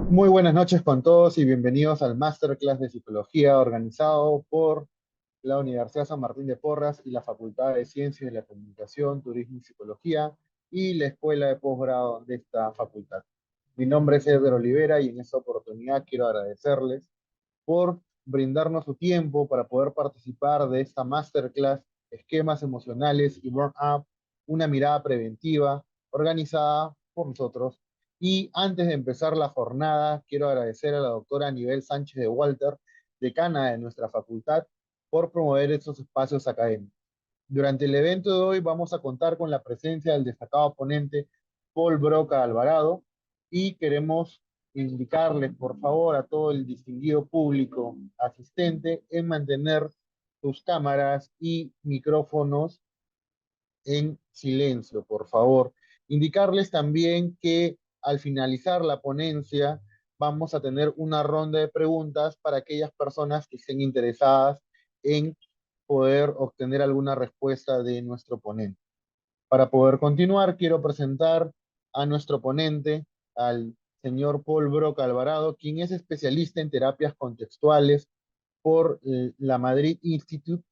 Muy buenas noches con todos y bienvenidos al Masterclass de Psicología organizado por la Universidad San Martín de Porras y la Facultad de Ciencias de la Comunicación, Turismo y Psicología y la Escuela de Posgrado de esta facultad. Mi nombre es Edgar Olivera y en esta oportunidad quiero agradecerles por brindarnos su tiempo para poder participar de esta Masterclass Esquemas Emocionales y Burnout, una mirada preventiva organizada por nosotros. Y antes de empezar la jornada, quiero agradecer a la doctora Anibel Sánchez de Walter, decana de nuestra facultad, por promover estos espacios académicos. Durante el evento de hoy vamos a contar con la presencia del destacado ponente Paul Broca Alvarado y queremos indicarles, por favor, a todo el distinguido público asistente en mantener sus cámaras y micrófonos en silencio, por favor. Indicarles también que al finalizar la ponencia vamos a tener una ronda de preguntas para aquellas personas que estén interesadas en poder obtener alguna respuesta de nuestro ponente. Para poder continuar, quiero presentar a nuestro ponente, al señor Paul Broca Alvarado, quien es especialista en terapias contextuales por la Madrid Institute.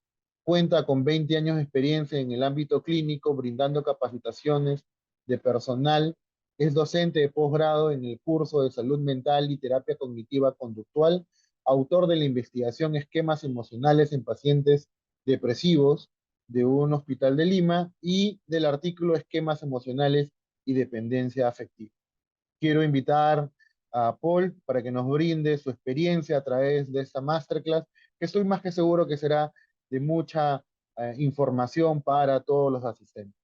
Cuenta con 20 años de experiencia en el ámbito clínico, brindando capacitaciones de personal. Es docente de posgrado en el curso de salud mental y terapia cognitiva conductual, autor de la investigación Esquemas emocionales en pacientes depresivos de un hospital de Lima y del artículo Esquemas emocionales y dependencia afectiva. Quiero invitar a Paul para que nos brinde su experiencia a través de esta masterclass, que estoy más que seguro que será de mucha información para todos los asistentes.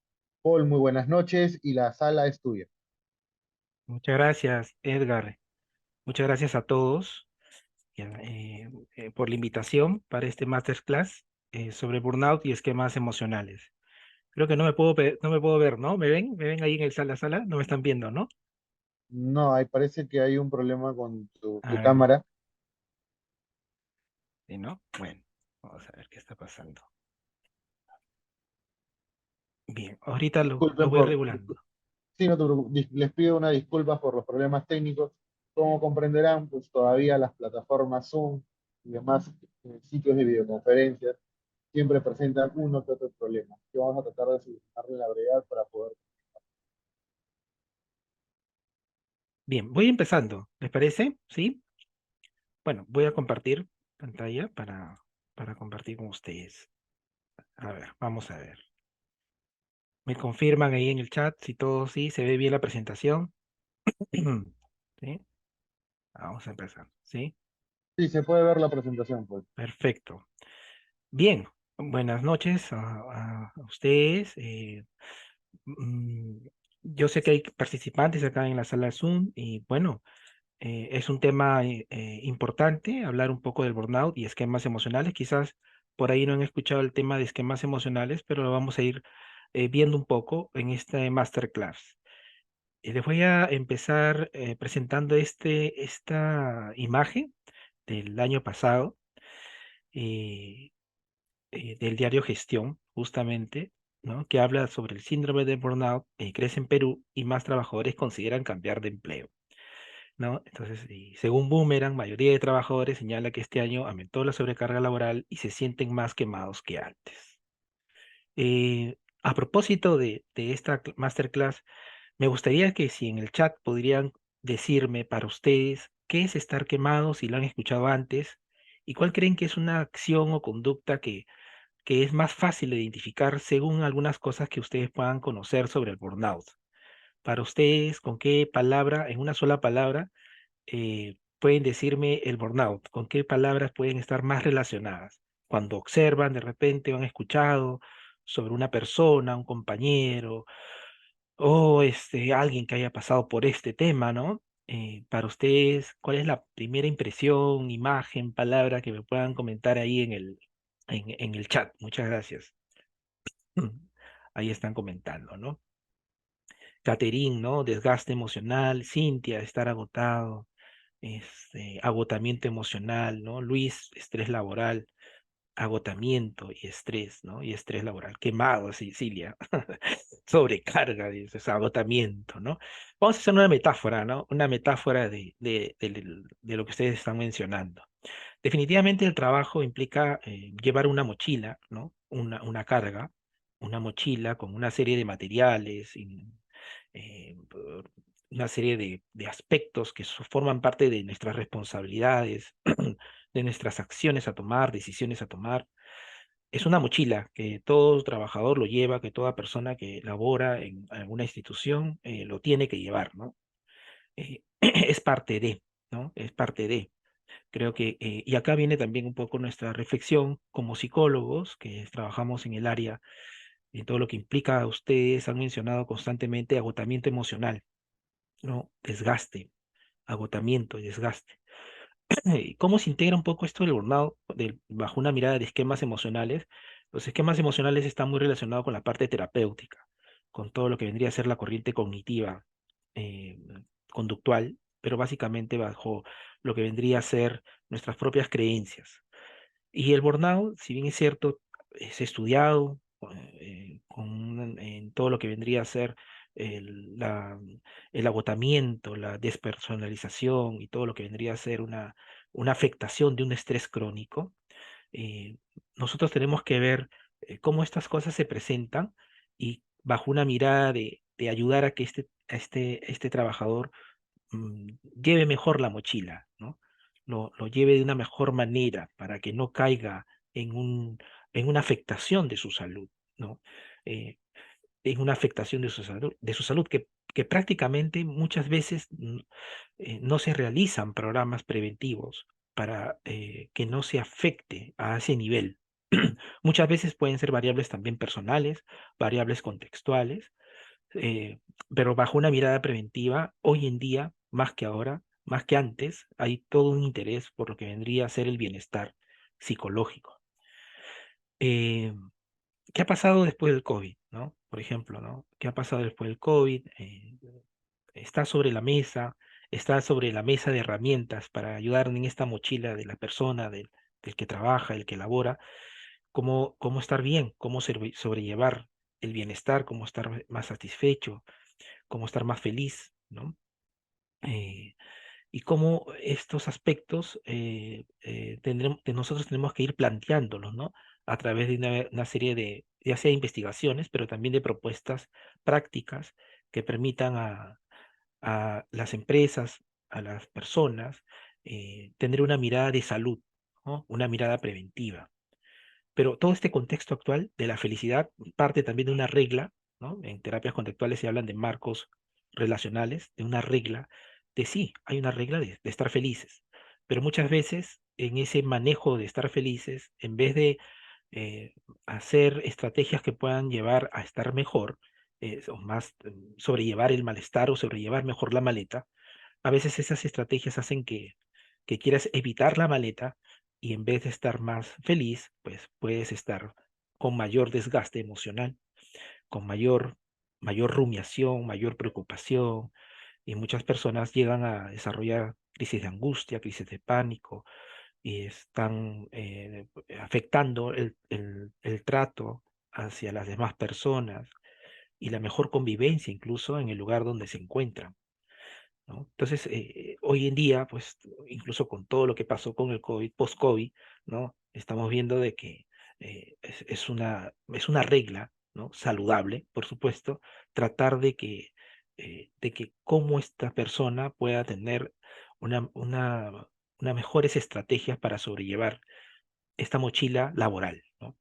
Paul, muy buenas noches y la sala es tuya. Muchas gracias, Edgar. Muchas gracias a todos por la invitación para este masterclass sobre burnout y esquemas emocionales. Creo que no me puedo ver, ¿no? ¿Me ven? ¿Me ven ahí en el sala? No me están viendo, ¿no? No, ahí parece que hay un problema con tu A ver, cámara. ¿sí, no? Bueno, vamos a ver qué está pasando. Bien, ahorita lo Disculpen voy por, regulando. sí, no te preocupes, les pido una disculpa por los problemas técnicos. Como comprenderán, pues todavía las plataformas Zoom y demás sitios de videoconferencias siempre presentan uno que otro problema, que vamos a tratar de solucionarlo en la brevedad para poder. Bien, voy empezando, ¿les parece? ¿Sí? Bueno, voy a compartir pantalla para compartir con ustedes. A ver, vamos a ver. Me confirman ahí en el chat si todo sí, se ve bien la presentación. ¿Sí? Vamos a empezar. ¿Sí? Sí, se puede ver la presentación, pues. Perfecto. Bien. Buenas noches a ustedes. Mm, yo sé que hay participantes acá en la sala Zoom y bueno, es un tema importante hablar un poco del burnout y esquemas emocionales. Quizás por ahí no han escuchado el tema de esquemas emocionales, pero lo vamos a ir viendo un poco en este masterclass. Les voy a empezar presentando esta imagen del año pasado, eh, del diario Gestión, justamente, ¿no? Que habla sobre el síndrome de burnout, crece en Perú y más trabajadores consideran cambiar de empleo, ¿no? Entonces, y según Boomerang, mayoría de trabajadores señala que este año aumentó la sobrecarga laboral y se sienten más quemados que antes. A propósito de esta masterclass, me gustaría que si en el chat podrían decirme para ustedes qué es estar quemados, si lo han escuchado antes, y cuál creen que es una acción o conducta que es más fácil de identificar según algunas cosas que ustedes puedan conocer sobre el burnout. Para ustedes, ¿con qué palabra, en una sola palabra, pueden decirme el burnout? ¿Con qué palabras pueden estar más relacionadas? Cuando observan de repente o han escuchado sobre una persona, un compañero o alguien que haya pasado por este tema, ¿no? Para ustedes, ¿cuál es la primera impresión, imagen, palabra que me puedan comentar ahí en el chat? Muchas gracias. Ahí están comentando, ¿no? Caterín, ¿no? Desgaste emocional. Cintia, estar agotado. Agotamiento emocional, ¿no? Luis, estrés laboral. agotamiento y estrés, ¿no? Y estrés laboral. Quemado, Cecilia. Sobrecarga, dices, agotamiento, ¿no? Vamos a hacer una metáfora, ¿no? Una metáfora de lo que ustedes están mencionando. Definitivamente el trabajo implica llevar una mochila, ¿no? Una carga, una mochila con una serie de materiales, una serie de aspectos que forman parte de nuestras responsabilidades, de nuestras acciones a tomar, decisiones a tomar. Es una mochila que todo trabajador lo lleva, que toda persona que labora en alguna institución lo tiene que llevar, ¿no? Es parte de, ¿no? Es parte de. Creo que, y acá viene también un poco nuestra reflexión como psicólogos, que trabajamos en el área, en todo lo que implica, ustedes han mencionado constantemente agotamiento emocional, ¿no? Desgaste, agotamiento y desgaste. ¿Y cómo se integra un poco esto del burnout bajo una mirada de esquemas emocionales? Los esquemas emocionales están muy relacionados con la parte terapéutica, con todo lo que vendría a ser la corriente cognitiva, eh, conductual, pero básicamente bajo lo que vendría a ser nuestras propias creencias. Y el burnout, si bien es cierto, es estudiado en todo lo que vendría a ser el, la- el agotamiento, la despersonalización y todo lo que vendría a ser una afectación de un estrés crónico. eh, Nosotros tenemos que ver cómo estas cosas se presentan y bajo una mirada de ayudar a que este trabajador lleve mejor la mochila, ¿no? Lo lleve de una mejor manera para que no caiga en en una afectación de su salud, ¿no? Eh, en una afectación de su salud que prácticamente muchas veces no se realizan programas preventivos para que no se afecte a ese nivel. Muchas veces pueden ser variables también personales, variables contextuales, eh, pero bajo una mirada preventiva, hoy en día, más que ahora, más que antes, hay todo un interés por lo que vendría a ser el bienestar psicológico. Eh, ¿Qué ha pasado después del COVID, ¿no? Por ejemplo, ¿no? ¿Qué ha pasado después del COVID? Está sobre la mesa, está sobre la mesa de herramientas para ayudar en esta mochila de la persona, del que trabaja, el que labora, cómo estar bien, cómo sobrellevar el bienestar, cómo estar más satisfecho, cómo estar más feliz, ¿no? Eh, y cómo estos aspectos nosotros tenemos que ir planteándolos, ¿no? A través de una serie de, ya sea investigaciones, pero también de propuestas prácticas que permitan a las empresas, a las personas, tener una mirada de salud, ¿no? Una mirada preventiva. Pero todo este contexto actual de la felicidad parte también de una regla, ¿no? En terapias conductuales se hablan de marcos relacionales, de una regla, de sí, hay una regla de estar felices, pero muchas veces en ese manejo de estar felices, en vez de eh, hacer estrategias que puedan llevar a estar mejor, o más sobrellevar el malestar o sobrellevar mejor la maleta, a veces esas estrategias hacen que quieras evitar la maleta y en vez de estar más feliz, pues puedes estar con mayor desgaste emocional, con mayor rumiación, mayor preocupación, y muchas personas llegan a desarrollar crisis de angustia, crisis de pánico, y están afectando el trato hacia las demás personas y la mejor convivencia incluso en el lugar donde se encuentran, ¿no? Entonces, hoy en día, pues, incluso con todo lo que pasó con el COVID, post-COVID, ¿no? Estamos viendo de que es una regla, ¿no? Saludable, por supuesto, tratar de que cómo esta persona pueda tener una, una, unas mejores estrategias para sobrellevar esta mochila laboral, ¿no?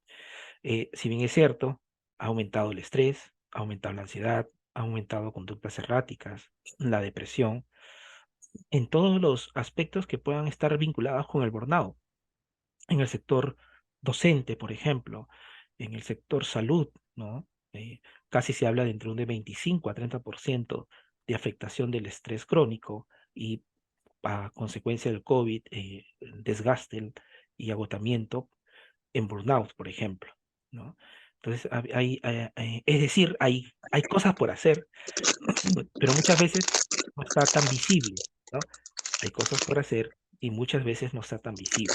Si bien es cierto, ha aumentado el estrés, ha aumentado la ansiedad, ha aumentado conductas erráticas, la depresión, en todos los aspectos que puedan estar vinculados con el burnout. En el sector docente, por ejemplo, en el sector salud, ¿no? Casi se habla de entre un de 25 a 30% de afectación del estrés crónico y a consecuencia del COVID, desgaste y agotamiento en burnout, por ejemplo, ¿no? Entonces, es decir, hay cosas por hacer, pero muchas veces no está tan visible, ¿no? Hay cosas por hacer y muchas veces no está tan visible.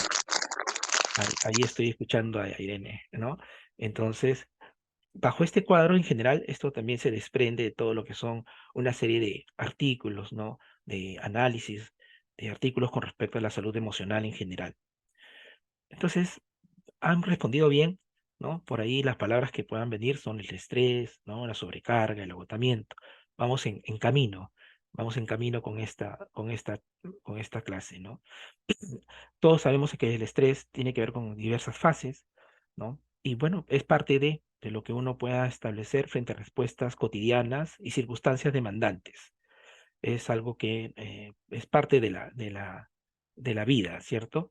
Ahí estoy escuchando a Irene, ¿no? Entonces, bajo este cuadro en general, esto también se desprende de todo lo que son una serie de artículos, ¿no? De análisis, de artículos con respecto a la salud emocional en general. Entonces, han respondido bien, ¿no? Por ahí las palabras que puedan venir son el estrés, ¿no? La sobrecarga, el agotamiento. Vamos en camino, vamos en camino con esta clase, ¿no? Todos sabemos que el estrés tiene que ver con diversas fases, ¿no? Y bueno, es parte de lo que uno pueda establecer frente a respuestas cotidianas y circunstancias demandantes. Es algo que es parte de la vida, ¿cierto?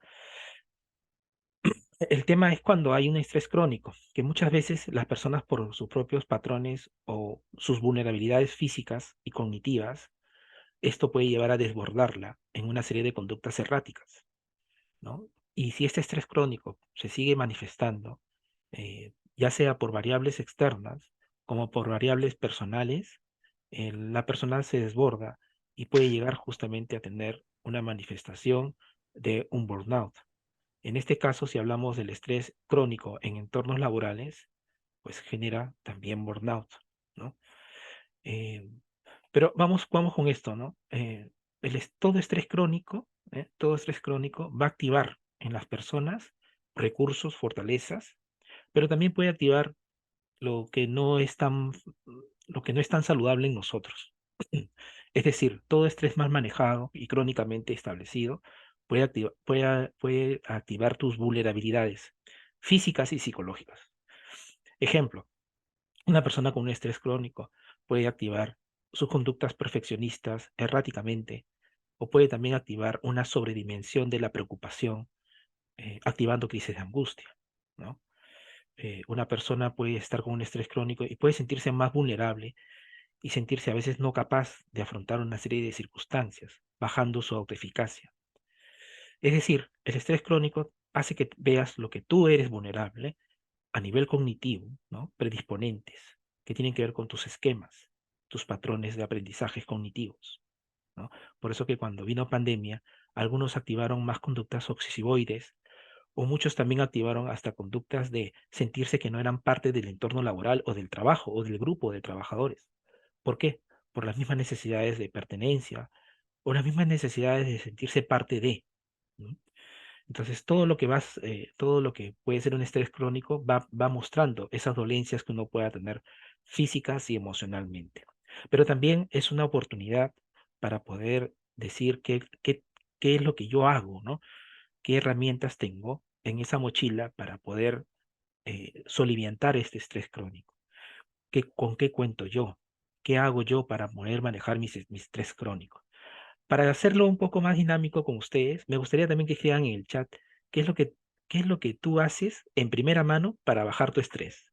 El tema es cuando hay un estrés crónico, que muchas veces las personas por sus propios patrones o sus vulnerabilidades físicas y cognitivas, esto puede llevar a desbordarla en una serie de conductas erráticas, ¿no? Y si este estrés crónico se sigue manifestando, ya sea por variables externas como por variables personales, la persona se desborda y puede llegar justamente a tener una manifestación de un burnout. En este caso, si hablamos del estrés crónico en entornos laborales, pues genera también burnout, ¿no? Eh, pero vamos con esto, ¿no? Todo estrés crónico, todo estrés crónico va a activar en las personas recursos, fortalezas, pero también puede activar lo que no es tan, lo que no es tan saludable en nosotros. Es decir, todo estrés mal manejado y crónicamente establecido puede activar tus vulnerabilidades físicas y psicológicas. Ejemplo, una persona con un estrés crónico puede activar sus conductas perfeccionistas erráticamente o puede también activar una sobredimensión de la preocupación, activando crisis de angustia, ¿no? Una persona puede estar con un estrés crónico y puede sentirse más vulnerable y sentirse a veces no capaz de afrontar una serie de circunstancias, bajando su autoeficacia. Es decir, el estrés crónico hace que veas lo que tú eres vulnerable a nivel cognitivo, ¿no? Predisponentes, que tienen que ver con tus esquemas, tus patrones de aprendizajes cognitivos, ¿no? Por eso que cuando vino pandemia, algunos activaron más conductas obsesivoides o muchos también activaron hasta conductas de sentirse que no eran parte del entorno laboral o del trabajo o del grupo de trabajadores. ¿Por qué? Por las mismas necesidades de pertenencia o las mismas necesidades de sentirse parte de, ¿no? Entonces, todo lo que puede ser un estrés crónico va mostrando esas dolencias que uno pueda tener físicas y emocionalmente. Pero también es una oportunidad para poder decir qué es lo que yo hago, ¿no? ¿Qué herramientas tengo en esa mochila para poder soliviantar este estrés crónico? ¿Con qué cuento yo? ¿Qué hago yo para poder manejar mi estrés crónico? Para hacerlo un poco más dinámico con ustedes, me gustaría también que escriban en el chat qué es lo que, qué es lo que tú haces en primera mano para bajar tu estrés.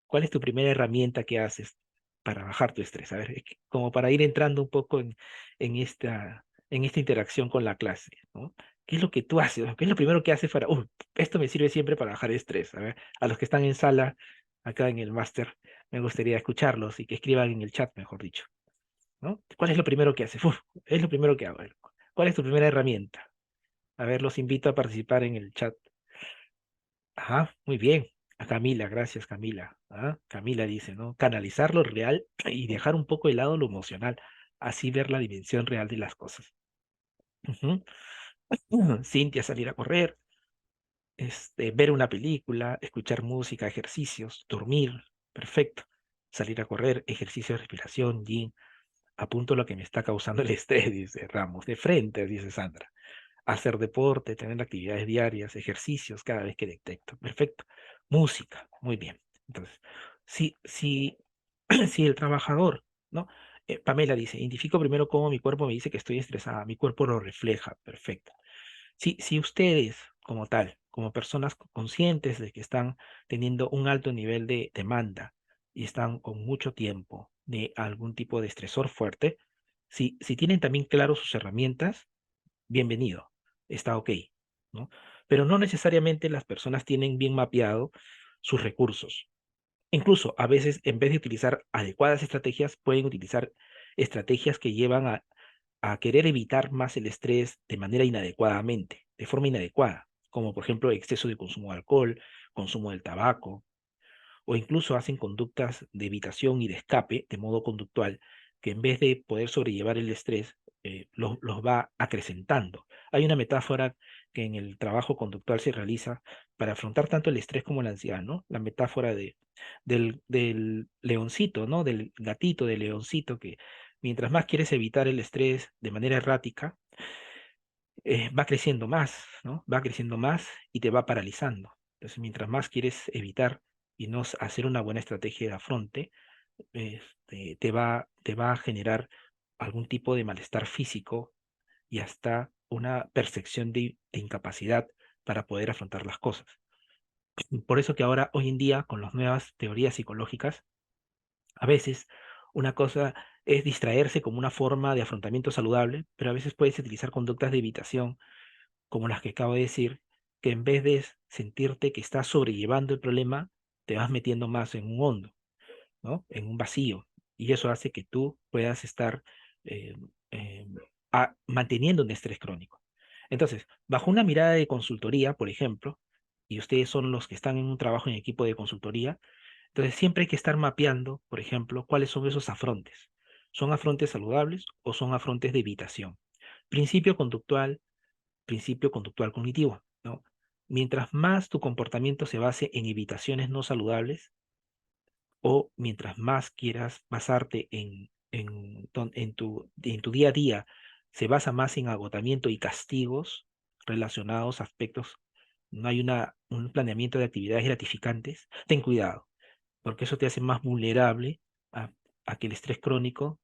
¿Cuál es tu primera herramienta que haces para bajar tu estrés? A ver, como para ir entrando un poco en esta interacción con la clase, ¿no? ¿Qué es lo que tú haces? ¿Qué es lo primero que haces para, esto me sirve siempre para bajar estrés? A ver, a los que están en sala, acá en el máster, me gustaría escucharlos y que escriban en el chat, mejor dicho, ¿no? ¿Cuál es lo primero que haces? Es lo primero que hago. ¿Cuál es tu primera herramienta? A ver, los invito a participar en el chat. Ajá, muy bien. A Camila, gracias Camila. Ah, Camila dice, ¿no? Canalizar lo real y dejar un poco de lado lo emocional, así ver la dimensión real de las cosas. Ujú. Cintia, salir a correr, ver una película, escuchar música, ejercicios, dormir, perfecto. Salir a correr, ejercicio de respiración, gym, apunto lo que me está causando el estrés, dice Ramos, de frente, dice Sandra. Hacer deporte, tener actividades diarias, ejercicios cada vez que detecto. Perfecto. Música, muy bien. Entonces, si, si el trabajador, ¿no? Pamela dice, identifico primero cómo mi cuerpo me dice que estoy estresada, mi cuerpo lo refleja, perfecto. Si ustedes, como tal, como personas conscientes de que están teniendo un alto nivel de demanda y están con mucho tiempo de algún tipo de estresor fuerte, si tienen también claro sus herramientas, bienvenido, está ok, ¿no? Pero no necesariamente las personas tienen bien mapeado sus recursos. Incluso a veces, en vez de utilizar adecuadas estrategias, pueden utilizar estrategias que llevan a querer evitar más el estrés de manera inadecuadamente, de forma inadecuada. como por ejemplo exceso de consumo de alcohol, consumo del tabaco, o incluso hacen conductas de evitación y de escape de modo conductual, que en vez de poder sobrellevar el estrés, los va acrecentando. Hay una metáfora que en el trabajo conductual se realiza para afrontar tanto el estrés como la ansiedad, ¿no? La metáfora del leoncito, ¿no? Del gatito, del leoncito, que mientras más quieres evitar el estrés de manera errática, va creciendo más, ¿no? Va creciendo más y te va paralizando. Entonces, mientras más quieres evitar y no hacer una buena estrategia de afronte, te va a generar algún tipo de malestar físico y hasta una percepción de incapacidad para poder afrontar las cosas. Por eso que ahora, hoy en día, con las nuevas teorías psicológicas, a veces una cosa es distraerse como una forma de afrontamiento saludable, pero a veces puedes utilizar conductas de evitación como las que acabo de decir, que en vez de sentirte que estás sobrellevando el problema, te vas metiendo más en un hondo, ¿no? En un vacío. Y eso hace que tú puedas estar eh, eh, manteniendo un estrés crónico. Entonces, bajo una mirada de consultoría, por ejemplo, y ustedes son los que están en un trabajo en equipo de consultoría, entonces siempre hay que estar mapeando, por ejemplo, cuáles son esos afrontes. ¿Son afrontes saludables o son afrontes de evitación? Principio conductual cognitivo, ¿no? Mientras más tu comportamiento se base en evitaciones no saludables o mientras más quieras basarte en tu día a día, se basa más en agotamiento y castigos relacionados a aspectos, no hay un planeamiento de actividades gratificantes, ten cuidado, porque eso te hace más vulnerable a, a que el estrés crónico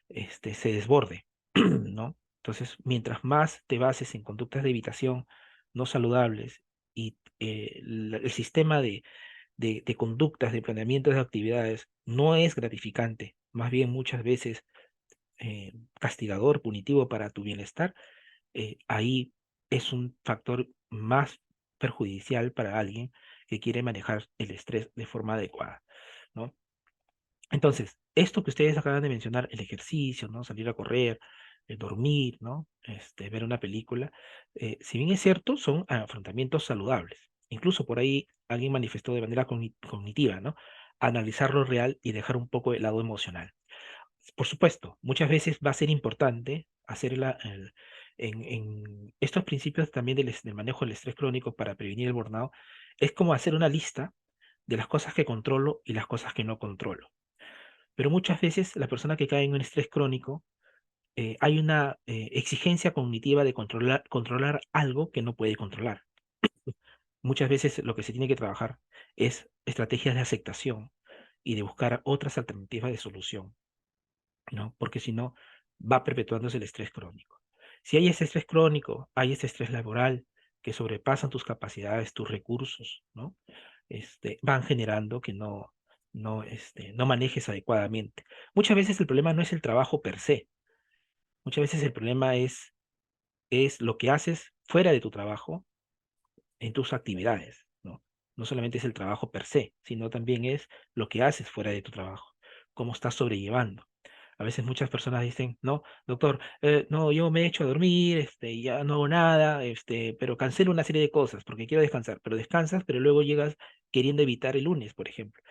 se desborde, ¿no? Entonces, mientras más te bases en conductas de evitación no saludables y el sistema de conductas, de planeamiento de actividades no es gratificante, más bien muchas veces castigador, punitivo para tu bienestar, ahí es un factor más perjudicial para alguien que quiere manejar el estrés de forma adecuada, ¿no? Entonces, esto que ustedes acaban de mencionar, el ejercicio, ¿no? Salir a correr, dormir, ¿no? Ver una película, si bien es cierto, son afrontamientos saludables. Incluso por ahí alguien manifestó de manera cognitiva, ¿no? Analizar lo real y dejar un poco el lado emocional. Por supuesto, muchas veces va a ser importante hacer en estos principios también del manejo del estrés crónico para prevenir el burnout, es como hacer una lista de las cosas que controlo y las cosas que no controlo. Pero muchas veces la persona que cae en un estrés crónico, hay una exigencia cognitiva de controlar algo que no puede controlar. Muchas veces lo que se tiene que trabajar es estrategias de aceptación y de buscar otras alternativas de solución, ¿no? Porque si no, va perpetuándose el estrés crónico. Si hay ese estrés crónico, hay ese estrés laboral que sobrepasan tus capacidades, tus recursos, ¿no? Van generando que no manejes adecuadamente. Muchas veces el problema no es el trabajo per se, muchas veces el problema es lo que haces fuera de tu trabajo, en tus actividades, ¿no? No solamente es el trabajo per se, sino también es lo que haces fuera de tu trabajo, cómo estás sobrellevando. A veces muchas personas dicen, no, doctor, no, yo me echo a dormir, y ya no hago nada, pero cancelo una serie de cosas porque quiero descansar, pero descansas, pero luego llegas queriendo evitar el lunes, por ejemplo,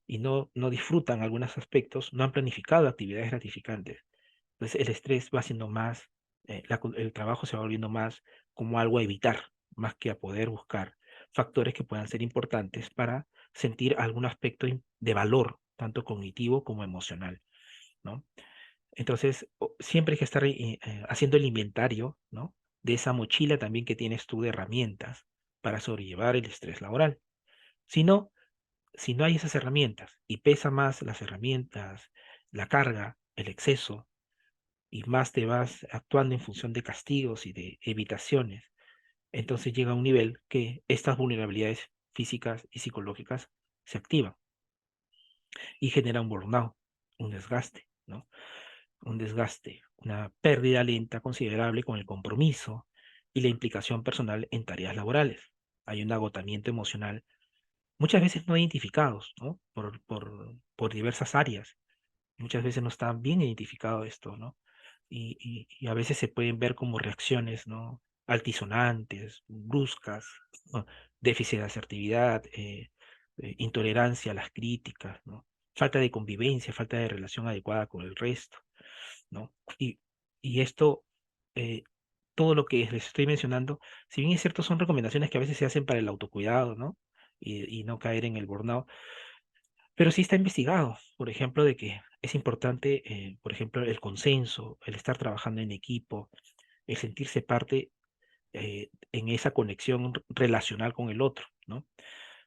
y no disfrutan algunos aspectos, no han planificado actividades gratificantes. Entonces el estrés va siendo más, el trabajo se va volviendo más como algo a evitar, más que a poder buscar factores que puedan ser importantes para sentir algún aspecto de valor, tanto cognitivo como emocional, ¿no? Entonces, siempre hay que estar haciendo el inventario, ¿no? De esa mochila también que tienes tú de herramientas para sobrellevar el estrés laboral. Si no, si no hay esas herramientas y pesa más las herramientas, la carga, el exceso, y más te vas actuando en función de castigos y de evitaciones, entonces llega un nivel que estas vulnerabilidades físicas y psicológicas se activan y genera un burnout, un desgaste, ¿no? Un desgaste, una pérdida lenta considerable con el compromiso y la implicación personal en tareas laborales. Hay un agotamiento emocional, muchas veces no identificados, ¿no? Por diversas áreas. Muchas veces no está bien identificado esto, ¿no? Y a veces se pueden ver como reacciones, ¿no? altisonantes, bruscas, ¿no? Déficit de asertividad, intolerancia a las críticas, ¿no? Falta de convivencia, falta de relación adecuada con el resto, ¿no? Y esto, eh, todo lo que les estoy mencionando, si bien es cierto, son recomendaciones que a veces se hacen para el autocuidado, ¿no? Y no caer en el burnout, pero sí está investigado, por ejemplo, de que es importante, por ejemplo, el consenso, el estar trabajando en equipo, el sentirse parte en esa conexión relacional con el otro, ¿no?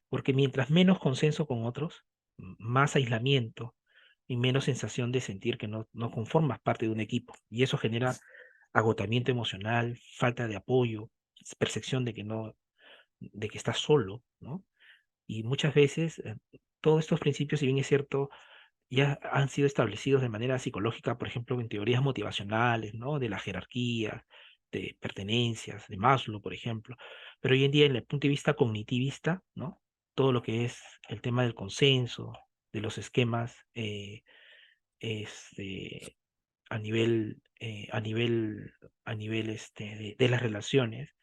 Porque mientras menos consenso con otros, más aislamiento y menos sensación de sentir que no conformas parte de un equipo. Y eso genera agotamiento emocional, falta de apoyo, percepción de que de que estás solo, ¿no? Y muchas veces todos estos principios, si bien es cierto, ya han sido establecidos de manera psicológica, por ejemplo, en teorías motivacionales, ¿no? De la jerarquía, de pertenencias, de Maslow, por ejemplo. Pero hoy en día, en el punto de vista cognitivista, ¿no? Todo lo que es el tema del consenso, de los esquemas este, a nivel de las relaciones,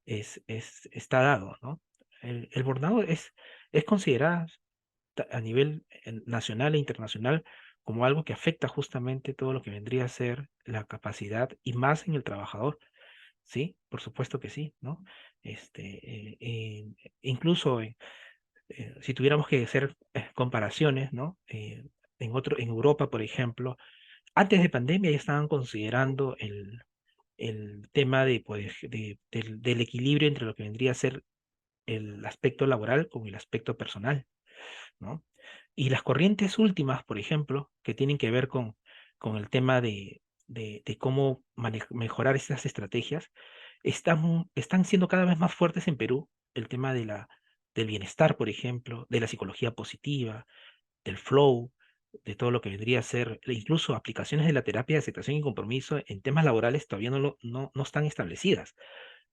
está dado, ¿no? El burnout es considerado a nivel nacional e internacional como algo que afecta justamente todo lo que vendría a ser la capacidad y más en el trabajador, ¿sí? Por supuesto que sí, ¿no? Incluso si tuviéramos que hacer comparaciones, ¿no? En Europa, por ejemplo, antes de pandemia ya estaban considerando el tema pues, del equilibrio entre lo que vendría a ser el aspecto laboral con el aspecto personal, ¿no? Y las corrientes últimas, por ejemplo, que tienen que ver con el tema de cómo mejorar estas estrategias, están siendo cada vez más fuertes en Perú. El tema del bienestar, por ejemplo, de la psicología positiva, del flow, de todo lo que vendría a ser, incluso aplicaciones de la terapia de aceptación y compromiso en temas laborales todavía no están establecidas.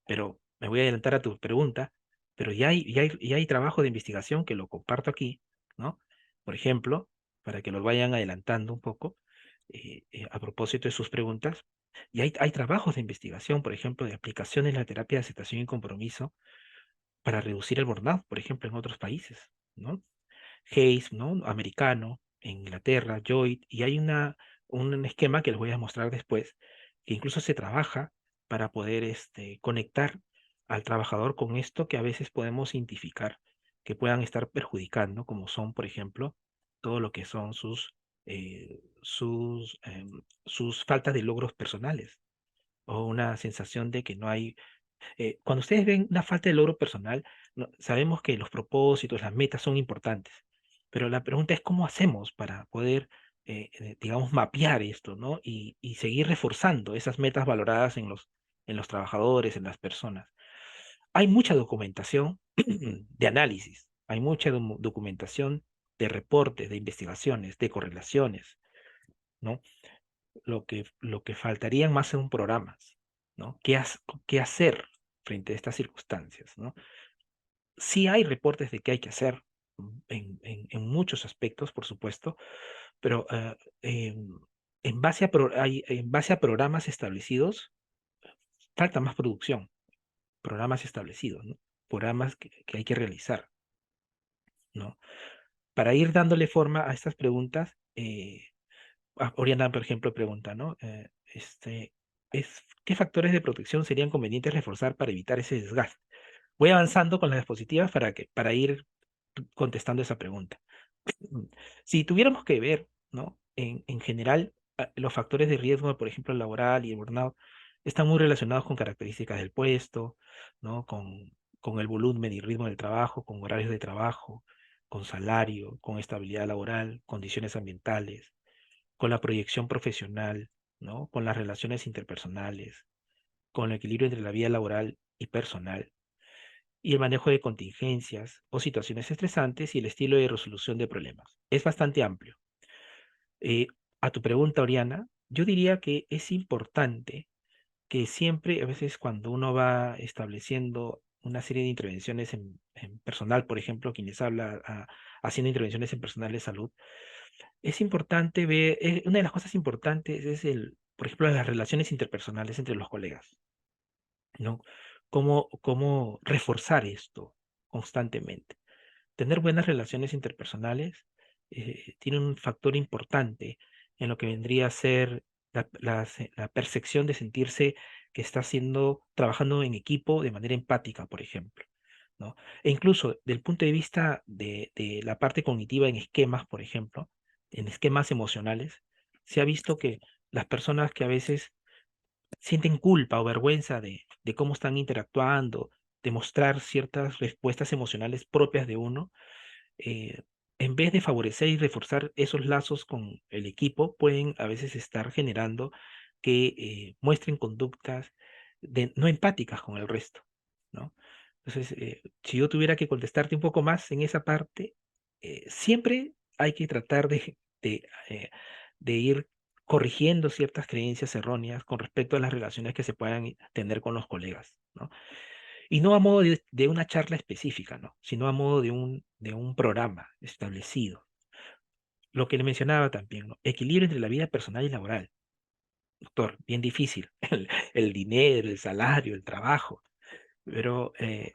Pero me voy a adelantar a tu pregunta, pero ya hay trabajo de investigación que lo comparto aquí, ¿no? Por ejemplo, para que lo vayan adelantando un poco, a propósito de sus preguntas, y hay trabajos de investigación, por ejemplo, de aplicaciones de la terapia de aceptación y compromiso para reducir el burnout, por ejemplo, en otros países, ¿no? Hayes, ¿no? Americano, en Inglaterra, Lloyd, y hay un esquema que les voy a mostrar después, que incluso se trabaja para poder conectar al trabajador con esto que a veces podemos identificar que puedan estar perjudicando, como son, por ejemplo, todo lo que son sus faltas de logros personales o una sensación de que no hay cuando ustedes ven una falta de logro personal, sabemos que los propósitos, las metas son importantes, pero la pregunta es cómo hacemos para poder, digamos, mapear esto, ¿no? Y seguir reforzando esas metas valoradas en los trabajadores, en las personas. Hay mucha documentación de análisis, hay mucha documentación de reportes, de investigaciones, de correlaciones, ¿no? Lo que faltarían más son programas, ¿no? ¿Qué hacer frente a estas circunstancias, ¿no? Sí hay reportes de qué hay que hacer en muchos aspectos, por supuesto, pero en base a programas establecidos, falta más producción, programas establecidos, ¿no? Programas que hay que realizar, ¿no? Para ir dándole forma a estas preguntas, Oriana, por ejemplo, pregunta, ¿no? ¿Qué factores de protección serían convenientes reforzar para evitar ese desgaste? Voy avanzando con las diapositivas para ir contestando esa pregunta. Si tuviéramos que ver, ¿no? En general, los factores de riesgo, por ejemplo, el laboral y el burnout, están muy relacionados con características del puesto, ¿no? Con el volumen y ritmo del trabajo, con horarios de trabajo, con salario, con estabilidad laboral, condiciones ambientales, con la proyección profesional, ¿no? Con las relaciones interpersonales, con el equilibrio entre la vida laboral y personal, y el manejo de contingencias o situaciones estresantes y el estilo de resolución de problemas. Es bastante amplio. Eh, a tu pregunta, Oriana, yo diría que es importante que siempre, a veces cuando uno va estableciendo una serie de intervenciones en personal, por ejemplo, quienes habla haciendo intervenciones en personal de salud, es importante ver, una de las cosas importantes es por ejemplo, las relaciones interpersonales entre los colegas. ¿no? ¿Cómo reforzar esto constantemente? Tener buenas relaciones interpersonales tiene un factor importante en lo que vendría a ser la percepción de sentirse que está trabajando en equipo de manera empática, por ejemplo, ¿no? E incluso del punto de vista de la parte cognitiva en esquemas, por ejemplo, en esquemas emocionales, se ha visto que las personas que a veces sienten culpa o vergüenza de cómo están interactuando, de mostrar ciertas respuestas emocionales propias de uno, eh, en vez de favorecer y reforzar esos lazos con el equipo, pueden a veces estar generando que muestren conductas no empáticas con el resto, ¿no? Entonces, si yo tuviera que contestarte un poco más en esa parte, siempre hay que tratar de ir corrigiendo ciertas creencias erróneas con respecto a las relaciones que se puedan tener con los colegas, ¿no? Y no a modo de una charla específica, ¿no? Sino a modo de un programa establecido. Lo que le mencionaba también, ¿no? Equilibrio entre la vida personal y laboral. Doctor, bien difícil. El dinero, el salario, el trabajo. Pero, ¿qué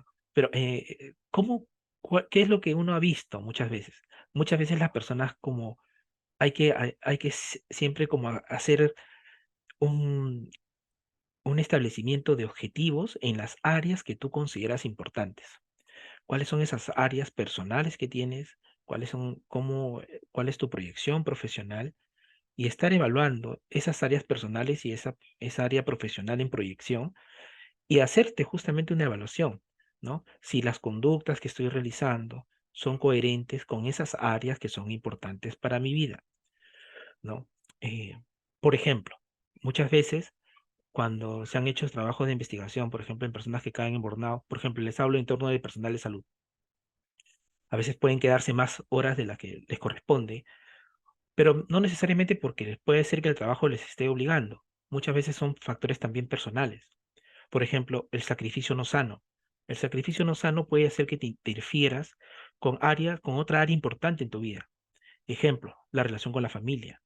es lo que uno ha visto muchas veces? Muchas veces las personas como hay que siempre como hacer un, un establecimiento de objetivos en las áreas que tú consideras importantes. ¿Cuáles son esas áreas personales que tienes? ¿Cuál es tu proyección profesional? Y estar evaluando esas áreas personales y esa área profesional en proyección y hacerte justamente una evaluación, ¿no? Si las conductas que estoy realizando son coherentes con esas áreas que son importantes para mi vida, ¿no? Eh, por ejemplo, muchas veces cuando se han hecho trabajos de investigación, por ejemplo, en personas que caen en burnout, por ejemplo, les hablo en torno de personal de salud. A veces pueden quedarse más horas de las que les corresponde, pero no necesariamente porque puede ser que el trabajo les esté obligando. Muchas veces son factores también personales. Por ejemplo, el sacrificio no sano. El sacrificio no sano puede hacer que te interfieras con otra área importante en tu vida. Ejemplo, la relación con la familia,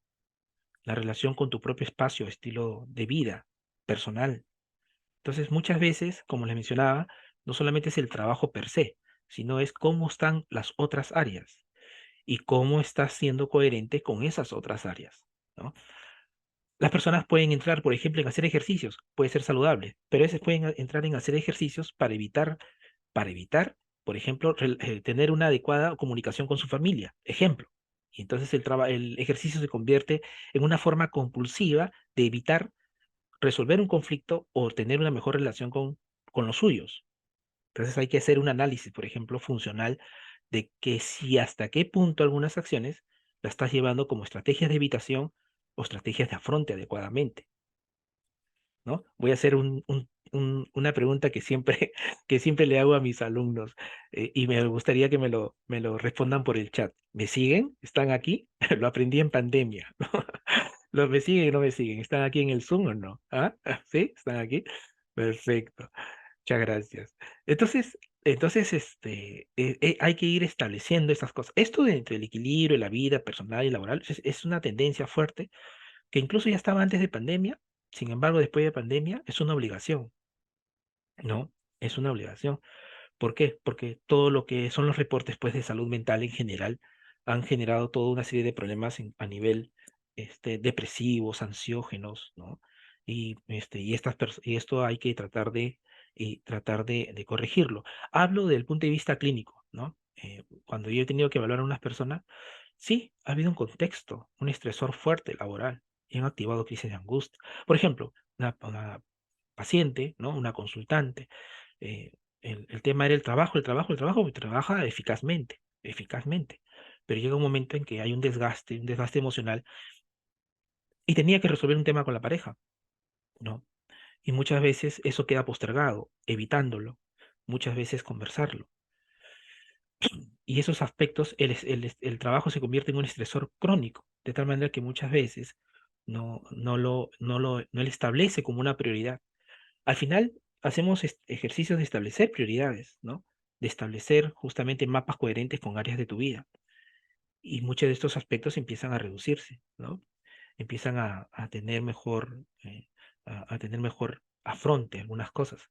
la relación con tu propio espacio, estilo de vida personal. Entonces, muchas veces, como les mencionaba, no solamente es el trabajo per se, sino es cómo están las otras áreas y cómo estás siendo coherente con esas otras áreas, ¿no? Las personas pueden entrar, por ejemplo, en hacer ejercicios, puede ser saludable, pero a veces pueden entrar en hacer ejercicios para evitar, por ejemplo, tener una adecuada comunicación con su familia, ejemplo. Y entonces el ejercicio se convierte en una forma compulsiva de evitar resolver un conflicto o tener una mejor relación con los suyos. Entonces hay que hacer un análisis, por ejemplo, funcional de que si hasta qué punto algunas acciones las estás llevando como estrategias de evitación o estrategias de afronte adecuadamente, ¿no? Voy a hacer una pregunta que siempre le hago a mis alumnos y me gustaría que me lo respondan por el chat. ¿Me siguen? ¿Están aquí? Lo aprendí en pandemia. ¿Me siguen o no me siguen? ¿Están aquí en el Zoom o no? ¿Ah? ¿Sí? ¿Están aquí? Perfecto. Muchas gracias. Entonces, hay que ir estableciendo esas cosas. Esto de entre el equilibrio, la vida personal y laboral es una tendencia fuerte que incluso ya estaba antes de pandemia. Sin embargo, después de pandemia es una obligación, ¿no? Es una obligación. ¿Por qué? Porque todo lo que son los reportes, pues, de salud mental en general han generado toda una serie de problemas a nivel depresivos, ansiógenos, ¿no? Y esto hay que tratar de corregirlo. Hablo del punto de vista clínico, ¿no? Cuando yo he tenido que evaluar a unas personas, sí, ha habido un contexto, un estresor fuerte laboral y han activado crisis de angustia. Por ejemplo, una paciente, ¿no? Una consultante. eh, el tema era el trabajo, y trabaja eficazmente. Pero llega un momento en que hay un desgaste emocional y tenía que resolver un tema con la pareja, ¿no? Y muchas veces eso queda postergado, evitándolo, muchas veces conversarlo. Y esos aspectos, el trabajo se convierte en un estresor crónico, de tal manera que muchas veces no le establece como una prioridad. Al final, hacemos ejercicios de establecer prioridades, ¿no? De establecer justamente mapas coherentes con áreas de tu vida. Y muchos de estos aspectos empiezan a reducirse, ¿no? Empiezan a tener mejor afronte algunas cosas.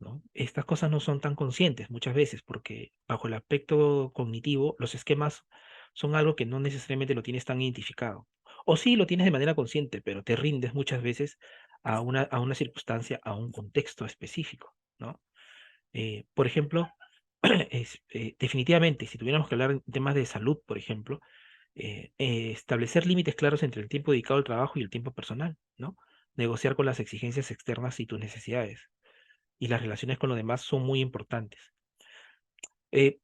¿no? Estas cosas no son tan conscientes muchas veces porque bajo el aspecto cognitivo los esquemas son algo que no necesariamente lo tienes tan identificado. O sí lo tienes de manera consciente, pero te rindes muchas veces a una circunstancia, a un contexto específico, ¿no? Por ejemplo, definitivamente, si tuviéramos que hablar en temas de salud, por ejemplo, establecer límites claros entre el tiempo dedicado al trabajo y el tiempo personal, ¿no? Negociar con las exigencias externas y tus necesidades. Y las relaciones con los demás son muy importantes. Eh,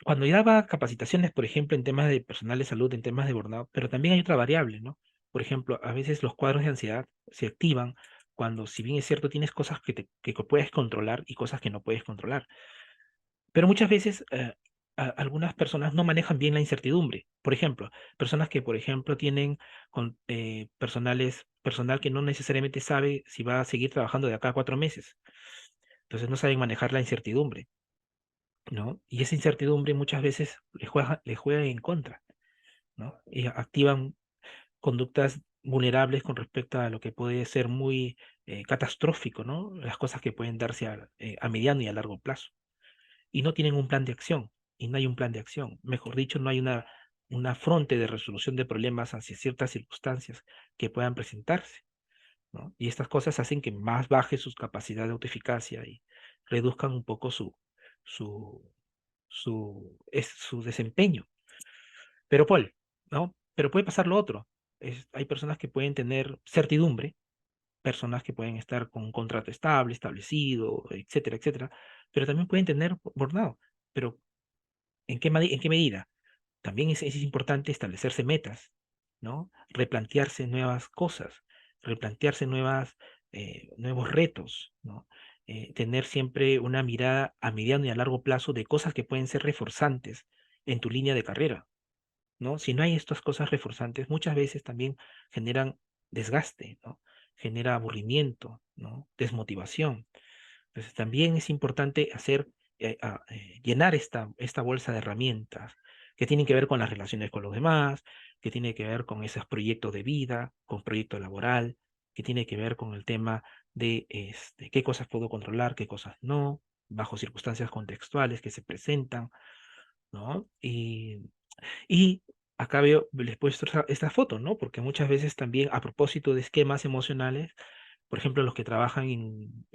Cuando yo daba capacitaciones, por ejemplo, en temas de personal de salud, en temas de burnout, pero también hay otra variable, ¿no? Por ejemplo, a veces los cuadros de ansiedad se activan cuando, si bien es cierto, tienes cosas que puedes controlar y cosas que no puedes controlar. Pero muchas veces algunas personas no manejan bien la incertidumbre. Por ejemplo, personas que, por ejemplo, tienen personal que no necesariamente sabe si va a seguir trabajando de acá a 4 meses. Entonces no saben manejar la incertidumbre, ¿no? Y esa incertidumbre muchas veces le juega en contra, ¿no? Y activan conductas vulnerables con respecto a lo que puede ser muy catastrófico, ¿no? Las cosas que pueden darse a mediano y a largo plazo. Y no tienen un plan de acción, y no hay un plan de acción. Mejor dicho, no hay una fronte de resolución de problemas hacia ciertas circunstancias que puedan presentarse, ¿no? Y estas cosas hacen que más baje sus capacidades de autoeficacia y reduzcan un poco su, su desempeño. Pero Paul, ¿no? Pero puede pasar lo otro. Hay personas que pueden tener certidumbre, personas que pueden estar con un contrato estable, establecido, etcétera, etcétera, pero también pueden tener burnout. Pero ¿en qué medida? También es importante establecerse metas, ¿no? Replantearse nuevas cosas, replantearse nuevos retos, ¿no? Tener siempre una mirada a mediano y a largo plazo de cosas que pueden ser reforzantes en tu línea de carrera, ¿no? Si no hay estas cosas reforzantes, muchas veces también generan desgaste, ¿no? Genera aburrimiento, ¿no? Desmotivación. Entonces también es importante llenar esta bolsa de herramientas que tienen que ver con las relaciones con los demás, que tiene que ver con esos proyectos de vida, con proyecto laboral, que tiene que ver con el tema de qué cosas puedo controlar, qué cosas no, bajo circunstancias contextuales que se presentan, ¿no? Y acá les he puesto esta foto, ¿no? Porque muchas veces también a propósito de esquemas emocionales, por ejemplo, los que trabajan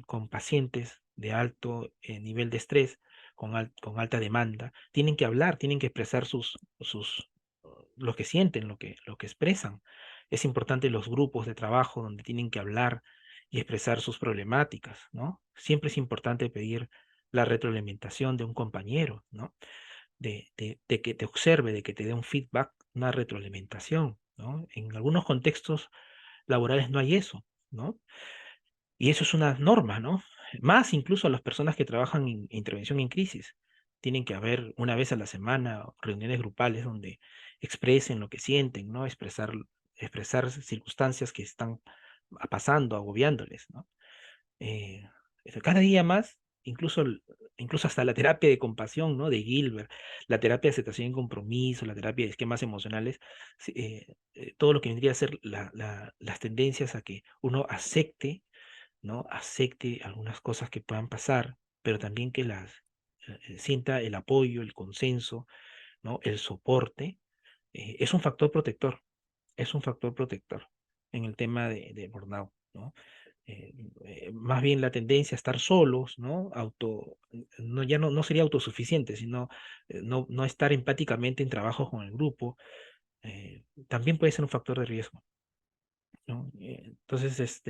con pacientes de alto nivel de estrés, con alta demanda, tienen que hablar, tienen que expresar lo que sienten, lo que expresan. Es importante los grupos de trabajo donde tienen que hablar y expresar sus problemáticas, ¿no? Siempre es importante pedir la retroalimentación de un compañero, ¿no? De que te observe, de que te dé un feedback, una retroalimentación, ¿no? En algunos contextos laborales no hay eso, ¿no? Y eso es una norma, ¿no? Más incluso a las personas que trabajan en intervención en crisis. Tienen que haber una vez a la semana reuniones grupales donde expresen lo que sienten, ¿no? Expresar circunstancias que están pasando, agobiándoles, ¿no? eh, Cada día más, incluso hasta la terapia de compasión, ¿no? De Gilbert, la terapia de aceptación y compromiso, la terapia de esquemas emocionales, todo lo que vendría a ser las tendencias a que uno acepte, ¿no? Acepte algunas cosas que puedan pasar, pero también que sienta el apoyo, el consenso, ¿no? El soporte, es un factor protector, es un factor protector en el tema de burnout, ¿no? eh, Más bien la tendencia a estar solos, ¿no? No, ya no sería autosuficiente, sino no estar empáticamente en trabajo con el grupo, también puede ser un factor de riesgo, ¿no? Entonces,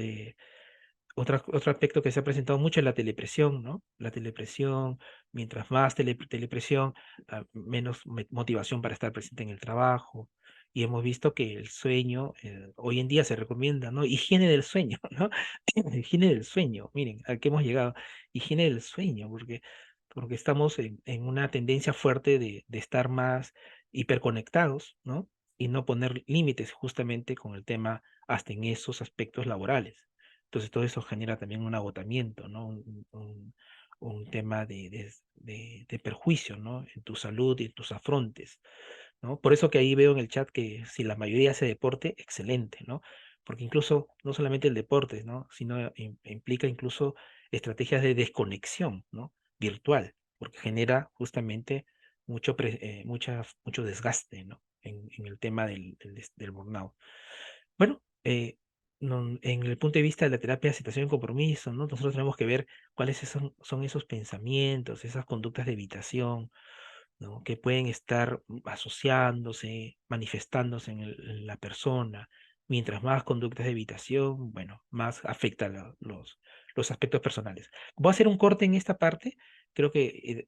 otro aspecto que se ha presentado mucho es la telepresión, ¿no? La telepresión, mientras más telepresión, menos motivación para estar presente en el trabajo. Y hemos visto que el sueño, hoy en día se recomienda, ¿no? Higiene del sueño, ¿no? Higiene del sueño, miren, a qué hemos llegado. Higiene del sueño, porque estamos en una tendencia fuerte de estar más hiperconectados, ¿no? Y no poner límites justamente con el tema hasta en esos aspectos laborales. Entonces todo eso genera también un agotamiento, ¿no? Un tema de perjuicio, ¿no? En tu salud y en tus afrontes, ¿no? Por eso que ahí veo en el chat que si la mayoría hace deporte, excelente, ¿no? Porque incluso no solamente el deporte, ¿no? Sino implica incluso estrategias de desconexión, ¿no? Virtual, porque genera justamente mucho desgaste, ¿no? En el tema del burnout. Bueno, en el punto de vista de la terapia de aceptación y compromiso, ¿no? Nosotros tenemos que ver cuáles son esos pensamientos, esas conductas de evitación, ¿no? Que pueden estar asociándose, manifestándose en la persona. Mientras más conductas de evitación, bueno, más afecta los aspectos personales. Voy a hacer un corte en esta parte. Creo que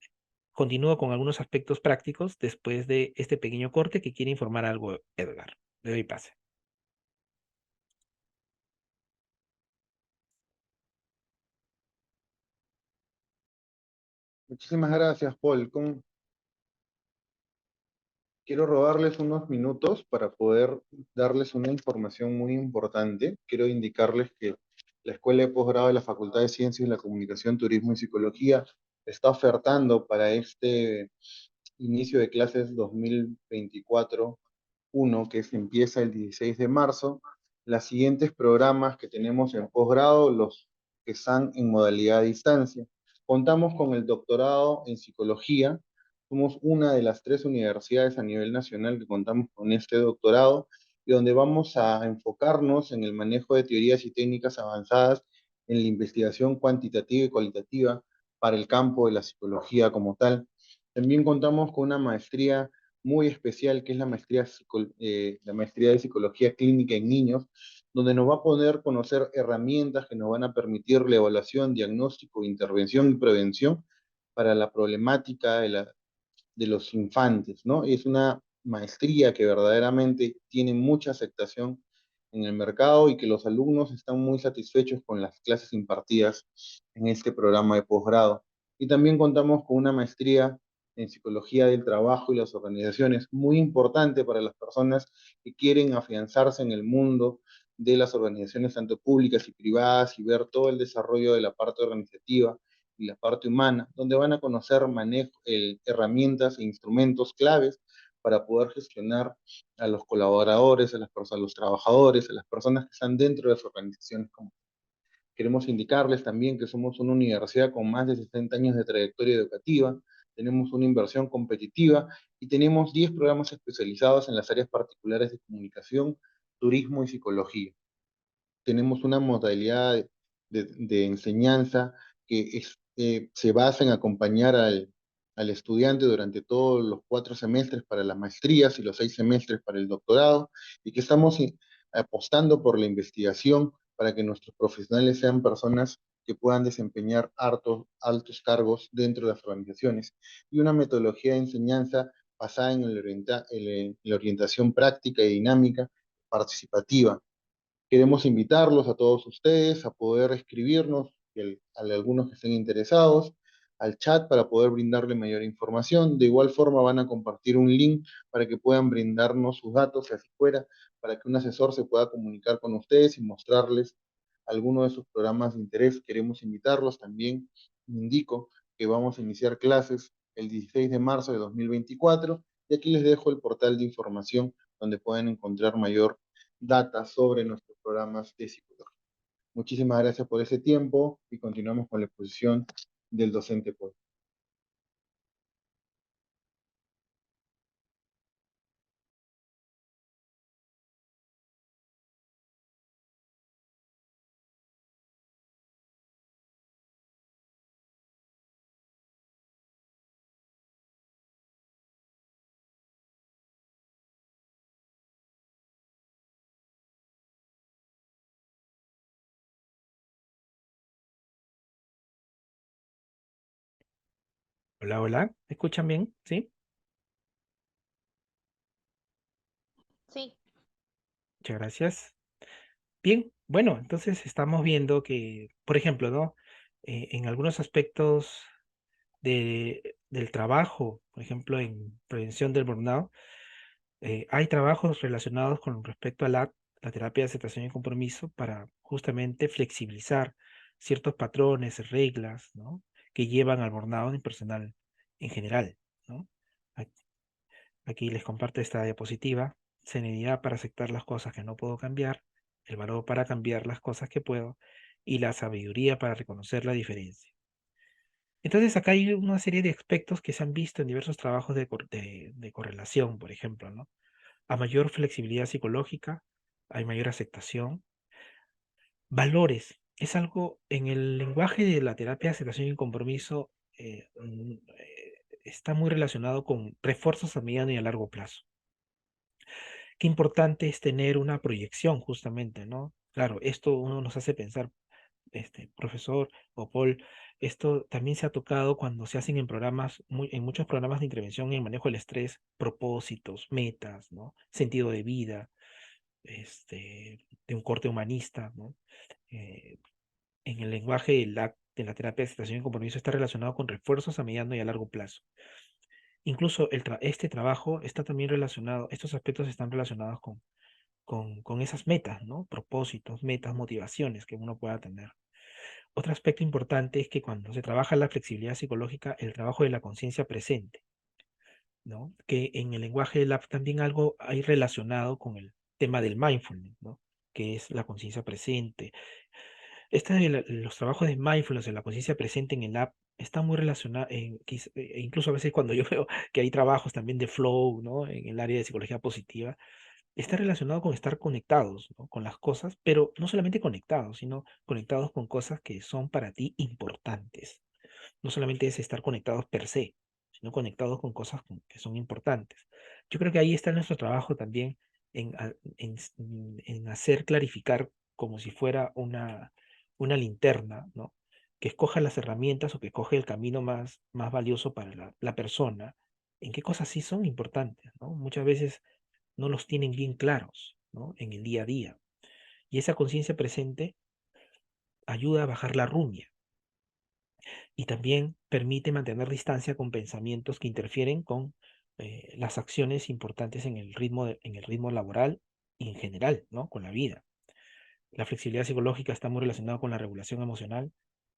continúo con algunos aspectos prácticos después de este pequeño corte que quiere informar algo Edgar. Le doy pase. Muchísimas gracias, Paul. Quiero robarles unos minutos para poder darles una información muy importante. Quiero indicarles que la Escuela de Posgrado de la Facultad de Ciencias de la Comunicación, Turismo y Psicología está ofertando para este inicio de clases 2024 uno que se empieza el 16 de marzo, los siguientes programas que tenemos en posgrado, los que están en modalidad de distancia. Contamos con el doctorado en psicología, somos una de las 3 universidades a nivel nacional que contamos con este doctorado y donde vamos a enfocarnos en el manejo de teorías y técnicas avanzadas en la investigación cuantitativa y cualitativa para el campo de la psicología como tal. También contamos con una maestría muy especial, que es la maestría de psicología clínica en niños, donde nos va a poder conocer herramientas que nos van a permitir la evaluación, diagnóstico, intervención y prevención para la problemática de los infantes, ¿no? Es una maestría que verdaderamente tiene mucha aceptación en el mercado y que los alumnos están muy satisfechos con las clases impartidas en este programa de posgrado. Y también contamos con una maestría en psicología del trabajo y las organizaciones, muy importante para las personas que quieren afianzarse en el mundo de las organizaciones tanto públicas y privadas y ver todo el desarrollo de la parte organizativa y la parte humana, donde van a conocer herramientas e instrumentos claves para poder gestionar a los colaboradores, a los trabajadores, a las personas que están dentro de las organizaciones. Queremos indicarles también que somos una universidad con más de 60 años de trayectoria educativa, tenemos una inversión competitiva y tenemos 10 programas especializados en las áreas particulares de comunicación, turismo y psicología. Tenemos una modalidad de enseñanza que se basa en acompañar al estudiante durante todos los 4 semestres para las maestrías y los 6 semestres para el doctorado, y que estamos apostando por la investigación para que nuestros profesionales sean personas que puedan desempeñar altos cargos dentro de las organizaciones, y una metodología de enseñanza basada en la orientación práctica y dinámica participativa. Queremos invitarlos a todos ustedes a poder escribirnos, a algunos que estén interesados, al chat para poder brindarle mayor información. De igual forma van a compartir un link para que puedan brindarnos sus datos hacia afuera, para que un asesor se pueda comunicar con ustedes y mostrarles alguno de sus programas de interés. Queremos invitarlos también. Indico que vamos a iniciar clases el 16 de marzo de 2024 y aquí les dejo el portal de información donde pueden encontrar mayor data sobre nuestros programas de psicología. Muchísimas gracias por ese tiempo y continuamos con la exposición del docente Paul. Hola, hola. ¿Me escuchan bien? ¿Sí? Sí, Muchas gracias. Bien, bueno, entonces estamos viendo que, por ejemplo, ¿no? En algunos aspectos del trabajo, por ejemplo, en prevención del burnout, hay trabajos relacionados con respecto a la terapia de aceptación y compromiso para justamente flexibilizar ciertos patrones, reglas, ¿no? Que llevan al burnout en personal en general, ¿no? Ac- Aquí les comparto esta diapositiva. Serenidad para aceptar las cosas que no puedo cambiar, el valor para cambiar las cosas que puedo y la sabiduría para reconocer la diferencia. Entonces acá hay una serie de aspectos que se han visto en diversos trabajos de correlación, por ejemplo, ¿no? A mayor flexibilidad psicológica, hay mayor aceptación. Valores, es algo en el lenguaje de la terapia de aceptación y compromiso, está muy relacionado con refuerzos a mediano y a largo plazo. Qué importante es tener una proyección, justamente, ¿no? Claro, esto uno nos hace pensar, profesor o Paul, esto también se ha tocado cuando se hacen en programas, en muchos programas de intervención en manejo del estrés, propósitos, metas, ¿no? Sentido de vida, de un corte humanista, ¿no? Eh, en el lenguaje de la terapia de aceptación y compromiso está relacionado con refuerzos a mediano y a largo plazo. Incluso este trabajo está también relacionado, estos aspectos están relacionados con esas metas, ¿no? Propósitos, metas, motivaciones que uno pueda tener. Otro aspecto importante es que cuando se trabaja la flexibilidad psicológica, el trabajo de la conciencia presente, ¿no? Que en el lenguaje del app también algo hay relacionado con el tema del mindfulness, ¿no? Que es la conciencia presente. Los trabajos de mindfulness en la conciencia presente en el app están muy relacionados, incluso a veces cuando yo veo que hay trabajos también de flow, ¿no? En el área de psicología positiva, está relacionado con estar conectados, ¿no? Con las cosas, pero no solamente conectados, sino conectados con cosas que son para ti importantes. No solamente es estar conectados per se, sino conectados con cosas que son importantes. Yo creo que ahí está nuestro trabajo también en hacer clarificar como si fuera una linterna, ¿no? Que escoja las herramientas o que escoge el camino más valioso para la persona, en qué cosas sí son importantes, ¿no? Muchas veces no los tienen bien claros, ¿no? En el día a día. Y esa conciencia presente ayuda a bajar la rumia y también permite mantener distancia con pensamientos que interfieren con las acciones importantes en el en el ritmo laboral y en general, ¿no? Con la vida. La flexibilidad psicológica está muy relacionada con la regulación emocional,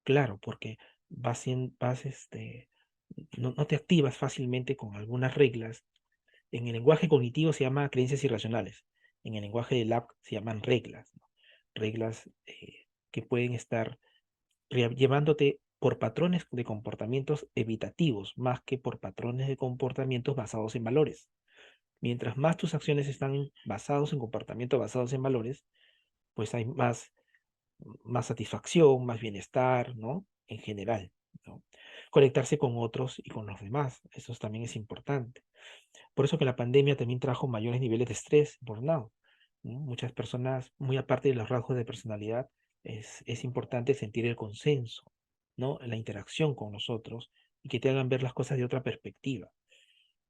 claro, porque no te activas fácilmente con algunas reglas. En el lenguaje cognitivo se llama creencias irracionales. En el lenguaje del app se llaman reglas, ¿no? Reglas que pueden estar llevándote por patrones de comportamientos evitativos, más que por patrones de comportamientos basados en valores. Mientras más tus acciones están basados en comportamientos basados en valores, pues hay más satisfacción, más bienestar, ¿no? En general, ¿no? Conectarse con otros y con los demás, eso también es importante. Por eso que la pandemia también trajo mayores niveles de estrés, burnout, ¿no? Muchas personas, muy aparte de los rasgos de personalidad, es importante sentir el consenso, ¿no? La interacción con nosotros y que te hagan ver las cosas de otra perspectiva.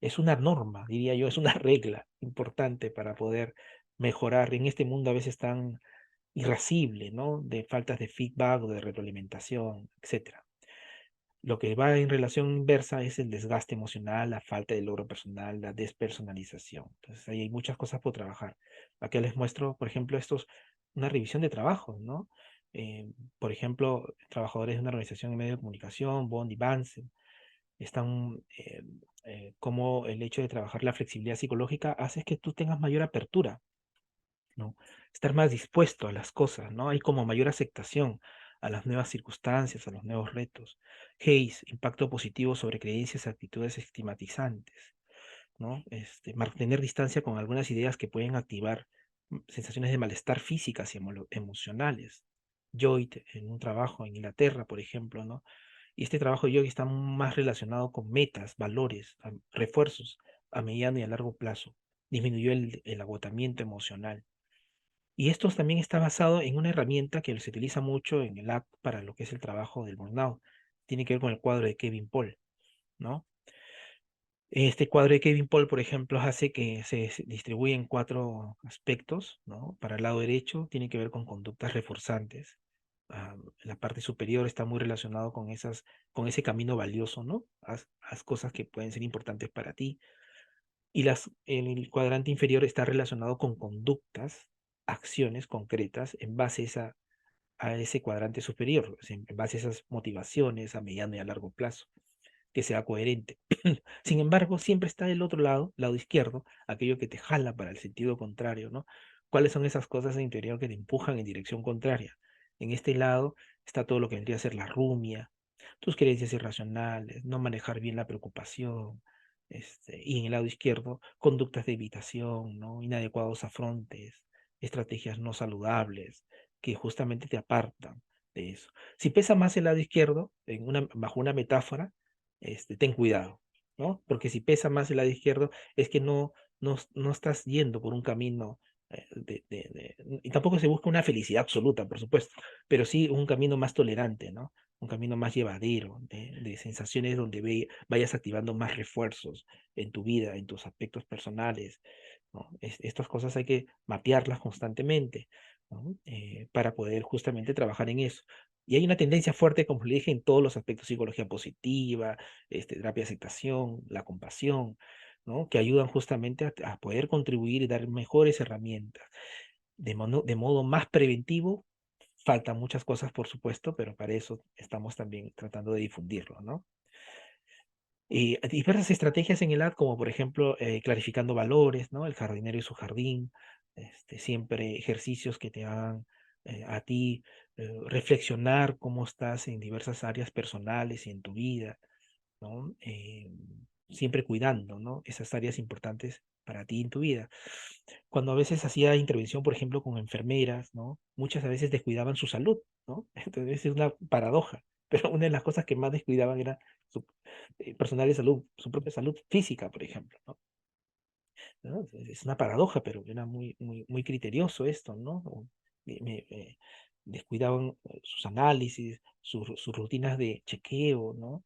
Es una norma, diría yo, es una regla importante para poder mejorar en este mundo a veces tan irascible, ¿no? De faltas de feedback o de retroalimentación, etcétera. Lo que va en relación inversa es el desgaste emocional, la falta de logro personal, la despersonalización. Entonces, ahí hay muchas cosas por trabajar. Aquí les muestro, por ejemplo, una revisión de trabajos, ¿no? Por ejemplo, trabajadores de una organización de medios de comunicación, Bond y Vance, están, como el hecho de trabajar la flexibilidad psicológica hace que tú tengas mayor apertura, ¿no? Estar más dispuesto a las cosas, ¿no? Hay como mayor aceptación a las nuevas circunstancias, a los nuevos retos. Hayes, impacto positivo sobre creencias y actitudes estigmatizantes, ¿no? Mantener distancia con algunas ideas que pueden activar sensaciones de malestar físicas y emocionales. Lloyd, en un trabajo en Inglaterra, por ejemplo, ¿no? Y este trabajo de Lloyd está más relacionado con metas, valores, refuerzos a mediano y a largo plazo. Disminuyó el agotamiento emocional. Y esto también está basado en una herramienta que se utiliza mucho en el app para lo que es el trabajo del burnout. Tiene que ver con el cuadro de Kevin Paul, ¿no? Este cuadro de Kevin Paul, por ejemplo, hace que se distribuye en cuatro aspectos, ¿no? Para el lado derecho tiene que ver con conductas reforzantes. En la parte superior está muy relacionado con ese camino valioso, ¿no? Haz cosas que pueden ser importantes para ti. Y en el cuadrante inferior está relacionado con conductas, acciones concretas en base a ese cuadrante superior, o sea, en base a esas motivaciones a mediano y a largo plazo, que sea coherente. Sin embargo, siempre está del otro lado izquierdo, aquello que te jala para el sentido contrario, ¿no? ¿Cuáles son esas cosas en interior que te empujan en dirección contraria? En este lado está todo lo que vendría a ser la rumia, tus creencias irracionales, no manejar bien la preocupación, y en el lado izquierdo, conductas de evitación, ¿no? Inadecuados afrontes, estrategias no saludables, que justamente te apartan de eso. Si pesa más el lado izquierdo, bajo una metáfora, ten cuidado, ¿no? Porque si pesa más el lado izquierdo, es que no estás yendo por un camino y tampoco se busca una felicidad absoluta, por supuesto, pero sí un camino más tolerante, ¿no? Un camino más llevadero, de sensaciones donde vayas activando más refuerzos en tu vida, en tus aspectos personales, ¿no? Estas cosas hay que mapearlas constantemente, ¿no? Para poder justamente trabajar en eso. Y hay una tendencia fuerte, como le dije, en todos los aspectos: psicología positiva, terapia de aceptación, la compasión, ¿no? Que ayudan justamente a poder contribuir y dar mejores herramientas. De modo más preventivo, faltan muchas cosas, por supuesto, pero para eso estamos también tratando de difundirlo, ¿no? Y diversas estrategias en el ad, como por ejemplo clarificando valores, ¿no? El jardinero y su jardín, siempre ejercicios que te hagan a ti reflexionar cómo estás en diversas áreas personales y en tu vida, ¿no? Siempre cuidando, ¿no? Esas áreas importantes para ti en tu vida. Cuando a veces hacía intervención, por ejemplo, con enfermeras, ¿no? Muchas a veces descuidaban su salud, ¿no? Entonces es una paradoja, pero una de las cosas que más descuidaban era su personal de salud, su propia salud física, por ejemplo, ¿no? ¿No? Es una paradoja, pero era muy criterioso esto, ¿no? Descuidaban sus análisis, sus rutinas de chequeo, ¿no?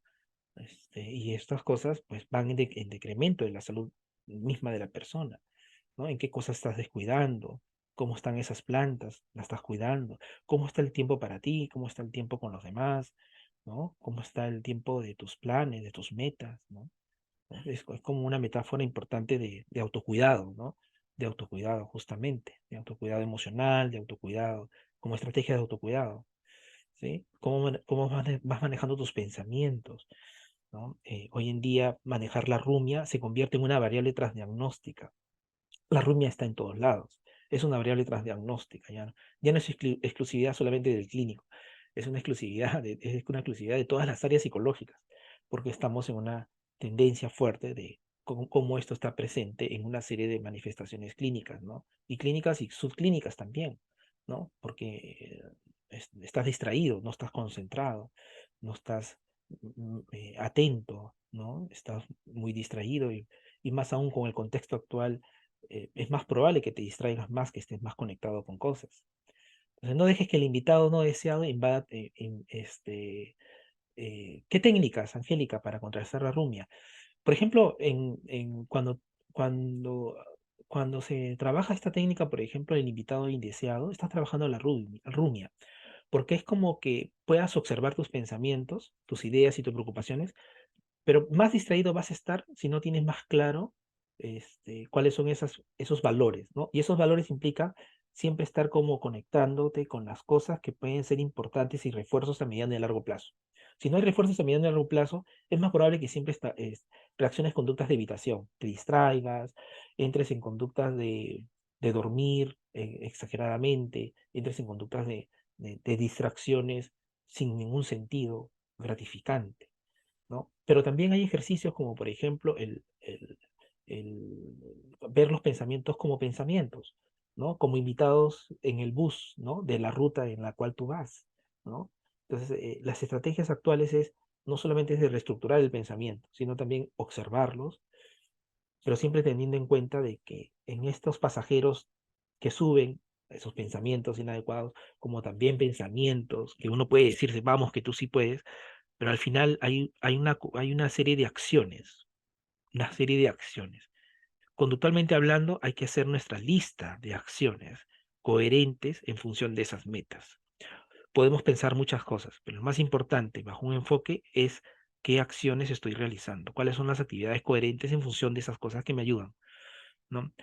Y estas cosas pues van en decremento de la salud misma de la persona, ¿no? ¿En qué cosas estás descuidando? ¿Cómo están esas plantas? ¿Las estás cuidando? ¿Cómo está el tiempo para ti? ¿Cómo está el tiempo con los demás? ¿No? ¿Cómo está el tiempo de tus planes, de tus metas? ¿No? Es como una metáfora importante de autocuidado, ¿no? De autocuidado, justamente, de autocuidado emocional, de autocuidado, como estrategia de autocuidado, ¿sí? ¿Cómo vas manejando tus pensamientos? ¿No? Hoy en día manejar la rumia se convierte en una variable transdiagnóstica. La rumia está en todos lados. Es una variable transdiagnóstica. Ya no es exclusividad solamente del clínico. Es una exclusividad de todas las áreas psicológicas, porque estamos en una tendencia fuerte de cómo esto está presente en una serie de manifestaciones clínicas, ¿no? Y clínicas y subclínicas también, ¿no? Porque estás distraído, no estás concentrado, no estás atento, ¿no? Estás muy distraído y más aún con el contexto actual, es más probable que te distraigas más, que estés más conectado con cosas. Entonces, no dejes que el invitado no deseado invada. ¿Qué técnicas, Angélica, para contrarrestar la rumia? Por ejemplo, cuando, cuando se trabaja esta técnica, por ejemplo, el invitado indeseado, estás trabajando la rumia, porque es como que puedas observar tus pensamientos, tus ideas y tus preocupaciones, pero más distraído vas a estar si no tienes más claro cuáles son esos valores, ¿no? Y esos valores implican siempre estar como conectándote con las cosas que pueden ser importantes y refuerzos a mediano y a largo plazo. Si no hay refuerzos a mediano y a largo plazo, es más probable que siempre reacciones conductas de evitación, te distraigas, entres en conductas de dormir exageradamente, entres en conductas de distracciones sin ningún sentido gratificante, ¿no? Pero también hay ejercicios como, por ejemplo, el ver los pensamientos como pensamientos, ¿no? Como invitados en el bus, ¿no? De la ruta en la cual tú vas, ¿no? Entonces, las estrategias actuales no solamente es de reestructurar el pensamiento, sino también observarlos, pero siempre teniendo en cuenta de que en estos pasajeros que suben, esos pensamientos inadecuados, como también pensamientos que uno puede decirse, vamos, que tú sí puedes, pero al final hay una serie de acciones, una serie de acciones. Conductualmente hablando, hay que hacer nuestra lista de acciones coherentes en función de esas metas. Podemos pensar muchas cosas, pero lo más importante bajo un enfoque es qué acciones estoy realizando, cuáles son las actividades coherentes en función de esas cosas que me ayudan, ¿no?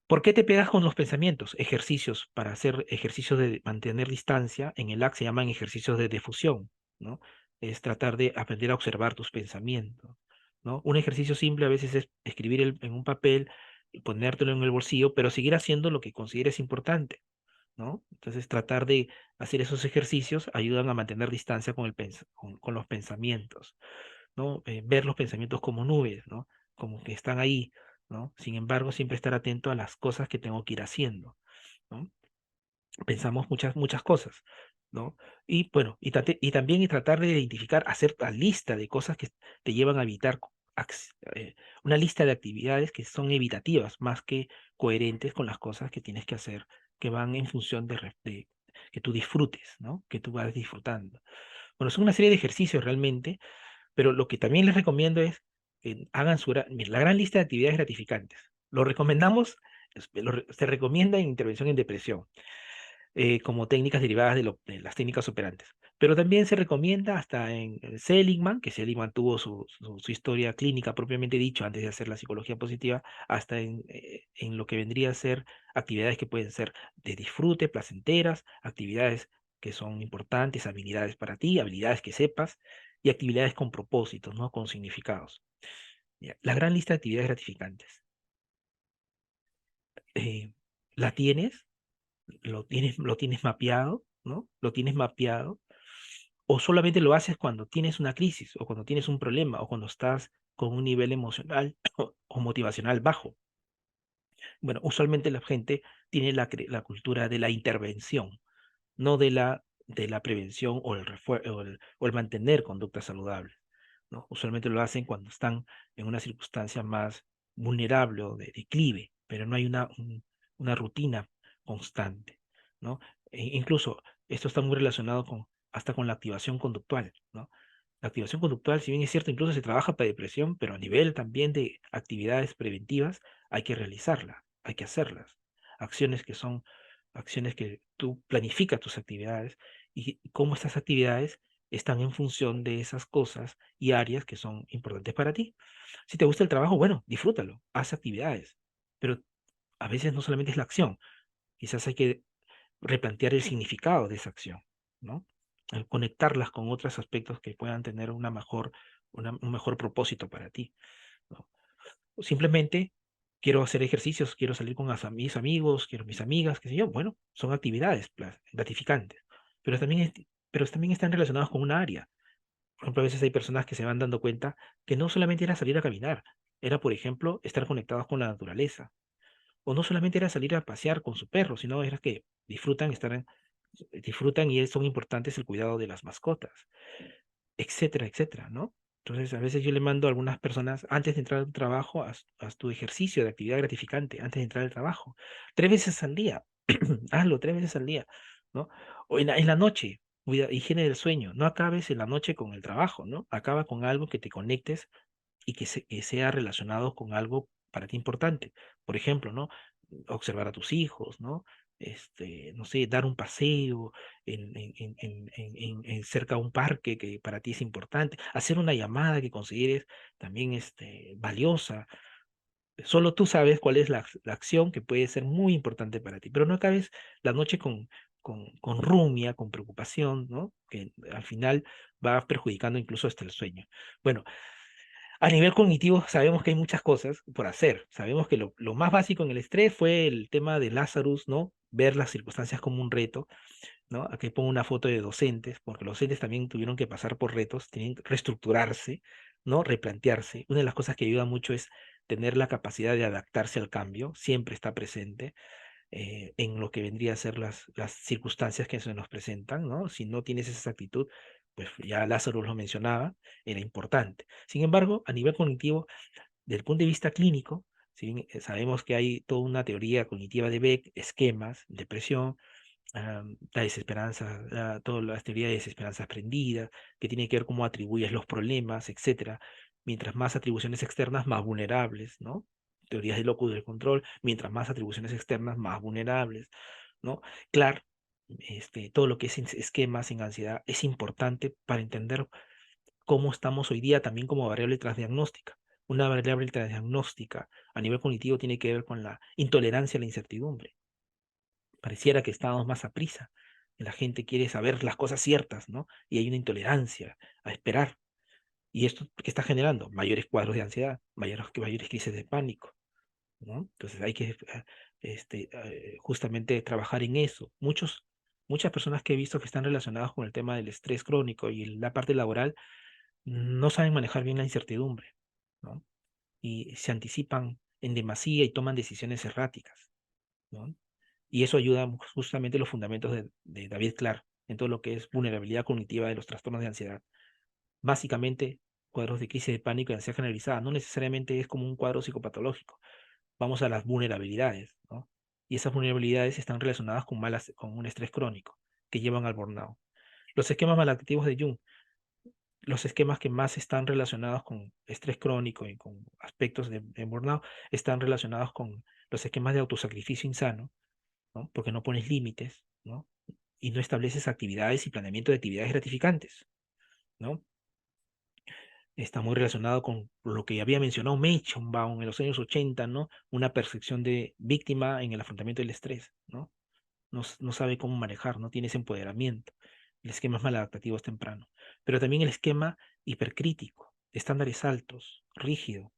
¿Por qué te pegas con los pensamientos? Ejercicios para hacer ejercicios de mantener distancia. En el AC se llaman ejercicios de difusión, ¿no? Es tratar de aprender a observar tus pensamientos, ¿no? Un ejercicio simple a veces es escribir en un papel y ponértelo en el bolsillo, pero seguir haciendo lo que consideres importante, ¿no? Entonces, tratar de hacer esos ejercicios ayudan a mantener distancia con con los pensamientos, ¿no? Ver los pensamientos como nubes, ¿no? Como que están ahí, ¿no? Sin embargo, siempre estar atento a las cosas que tengo que ir haciendo, ¿no? Pensamos muchas cosas, ¿no? Y bueno, y también y tratar de identificar, hacer la lista de cosas que te llevan a evitar, una lista de actividades que son evitativas, más que coherentes con las cosas que tienes que hacer, que van en función de que tú disfrutes, ¿no? Que tú vas disfrutando. Bueno, son una serie de ejercicios realmente, pero lo que también les recomiendo es que hagan mira, la gran lista de actividades gratificantes. Lo recomendamos, se recomienda en intervención en depresión, como técnicas derivadas de las técnicas operantes. Pero también se recomienda hasta en Seligman, que Seligman tuvo su historia clínica propiamente dicho antes de hacer la psicología positiva, hasta en lo que vendría a ser actividades que pueden ser de disfrute, placenteras, actividades que son importantes, habilidades para ti, habilidades que sepas, y actividades con propósitos, ¿no? Con significados. Ya, la gran lista de actividades gratificantes. Eh, ¿La tienes? Lo tienes mapeado, ¿no? Lo tienes mapeado, o solamente lo haces cuando tienes una crisis, o cuando tienes un problema, o cuando estás con un nivel emocional o motivacional bajo. Bueno, usualmente la gente tiene la cultura de la intervención, no de la prevención o o el mantener conductas saludables, ¿no? Usualmente lo hacen cuando están en una circunstancia más vulnerable o de declive, pero no hay una rutina constante, ¿no? Incluso esto está muy relacionado hasta con la activación conductual, ¿no? La activación conductual, si bien es cierto, incluso se trabaja para depresión, pero a nivel también de actividades preventivas hay que realizarlas, hay que hacerlas. Acciones que son acciones que tú planificas tus actividades y cómo estas actividades están en función de esas cosas y áreas que son importantes para ti. Si te gusta el trabajo, bueno, disfrútalo, haz actividades, pero a veces no solamente es la acción, quizás hay que replantear el significado de esa acción, ¿no? Al conectarlas con otros aspectos que puedan tener un mejor propósito para ti, ¿no? O simplemente quiero hacer ejercicios, quiero salir con mis amigos, quiero mis amigas, qué sé yo. Bueno, son actividades gratificantes, pero pero también están relacionadas con una área. Por ejemplo, a veces hay personas que se van dando cuenta que no solamente era salir a caminar, era, por ejemplo, estar conectados con la naturaleza. O no solamente era salir a pasear con su perro, sino era que disfrutan y son importantes el cuidado de las mascotas, etcétera, etcétera, ¿no? Entonces, a veces yo le mando a algunas personas, antes de entrar al trabajo, haz tu ejercicio de actividad gratificante, antes de entrar al trabajo. 3 veces al día, hazlo 3 veces al día, ¿no? O en la noche, cuida, higiene del sueño, no acabes en la noche con el trabajo, ¿no? Acaba con algo que te conectes y que sea relacionado con algo para ti importante. Por ejemplo, ¿no? Observar a tus hijos, ¿no? No sé, dar un paseo en cerca a un parque que para ti es importante, hacer una llamada que consideres también valiosa. Solo tú sabes cuál es la acción que puede ser muy importante para ti, pero no acabes la noche con rumia, con preocupación, ¿no? Que al final va perjudicando incluso hasta el sueño. Bueno, a nivel cognitivo, sabemos que hay muchas cosas por hacer. Sabemos que lo más básico en el estrés fue el tema de Lazarus, ¿no? Ver las circunstancias como un reto, ¿no? Aquí pongo una foto de docentes, porque los docentes también tuvieron que pasar por retos, tienen que reestructurarse, ¿no? Replantearse. Una de las cosas que ayuda mucho es tener la capacidad de adaptarse al cambio, siempre está presente en lo que vendría a ser las circunstancias que se nos presentan, ¿no? Si no tienes esa actitud, pues ya Lázaro lo mencionaba, era importante. Sin embargo, a nivel cognitivo, desde el punto de vista clínico, si bien, sabemos que hay toda una teoría cognitiva de Beck, esquemas, depresión, la desesperanza, toda la teoría de desesperanza aprendida, que tiene que ver cómo atribuyes los problemas, etcétera. Mientras más atribuciones externas, más vulnerables, ¿no? Teorías de locus del control, mientras más atribuciones externas, más vulnerables, ¿no? Claro, todo lo que es esquemas en ansiedad es importante para entender cómo estamos hoy día también como variable transdiagnóstica. Una variable transdiagnóstica a nivel cognitivo tiene que ver con la intolerancia a la incertidumbre. Pareciera que estamos más a prisa. La gente quiere saber las cosas ciertas, ¿no? Y hay una intolerancia a esperar. ¿Y esto qué está generando? Mayores cuadros de ansiedad, mayores crisis de pánico, ¿no? Entonces hay que justamente trabajar en eso. Muchas personas que he visto que están relacionadas con el tema del estrés crónico y la parte laboral no saben manejar bien la incertidumbre, ¿no? Y se anticipan en demasía y toman decisiones erráticas, ¿no? Y eso ayuda justamente los fundamentos de David Clark en todo lo que es vulnerabilidad cognitiva de los trastornos de ansiedad. Básicamente, cuadros de crisis de pánico y ansiedad generalizada no necesariamente es como un cuadro psicopatológico. Vamos a las vulnerabilidades, ¿no? Y esas vulnerabilidades están relacionadas con un estrés crónico que llevan al burnout. Los esquemas maladaptativos de Jung, los esquemas que más están relacionados con estrés crónico y con aspectos de burnout, están relacionados con los esquemas de autosacrificio insano, ¿no? Porque no pones límites, ¿no? Y no estableces actividades y planeamiento de actividades gratificantes, ¿no? Está muy relacionado con lo que había mencionado Meichenbaum en los años 80, ¿no? Una percepción de víctima en el afrontamiento del estrés, ¿no? No sabe cómo manejar, no tiene ese empoderamiento. El esquema es maladaptativo temprano. Pero también el esquema hipercrítico, estándares altos, rígido.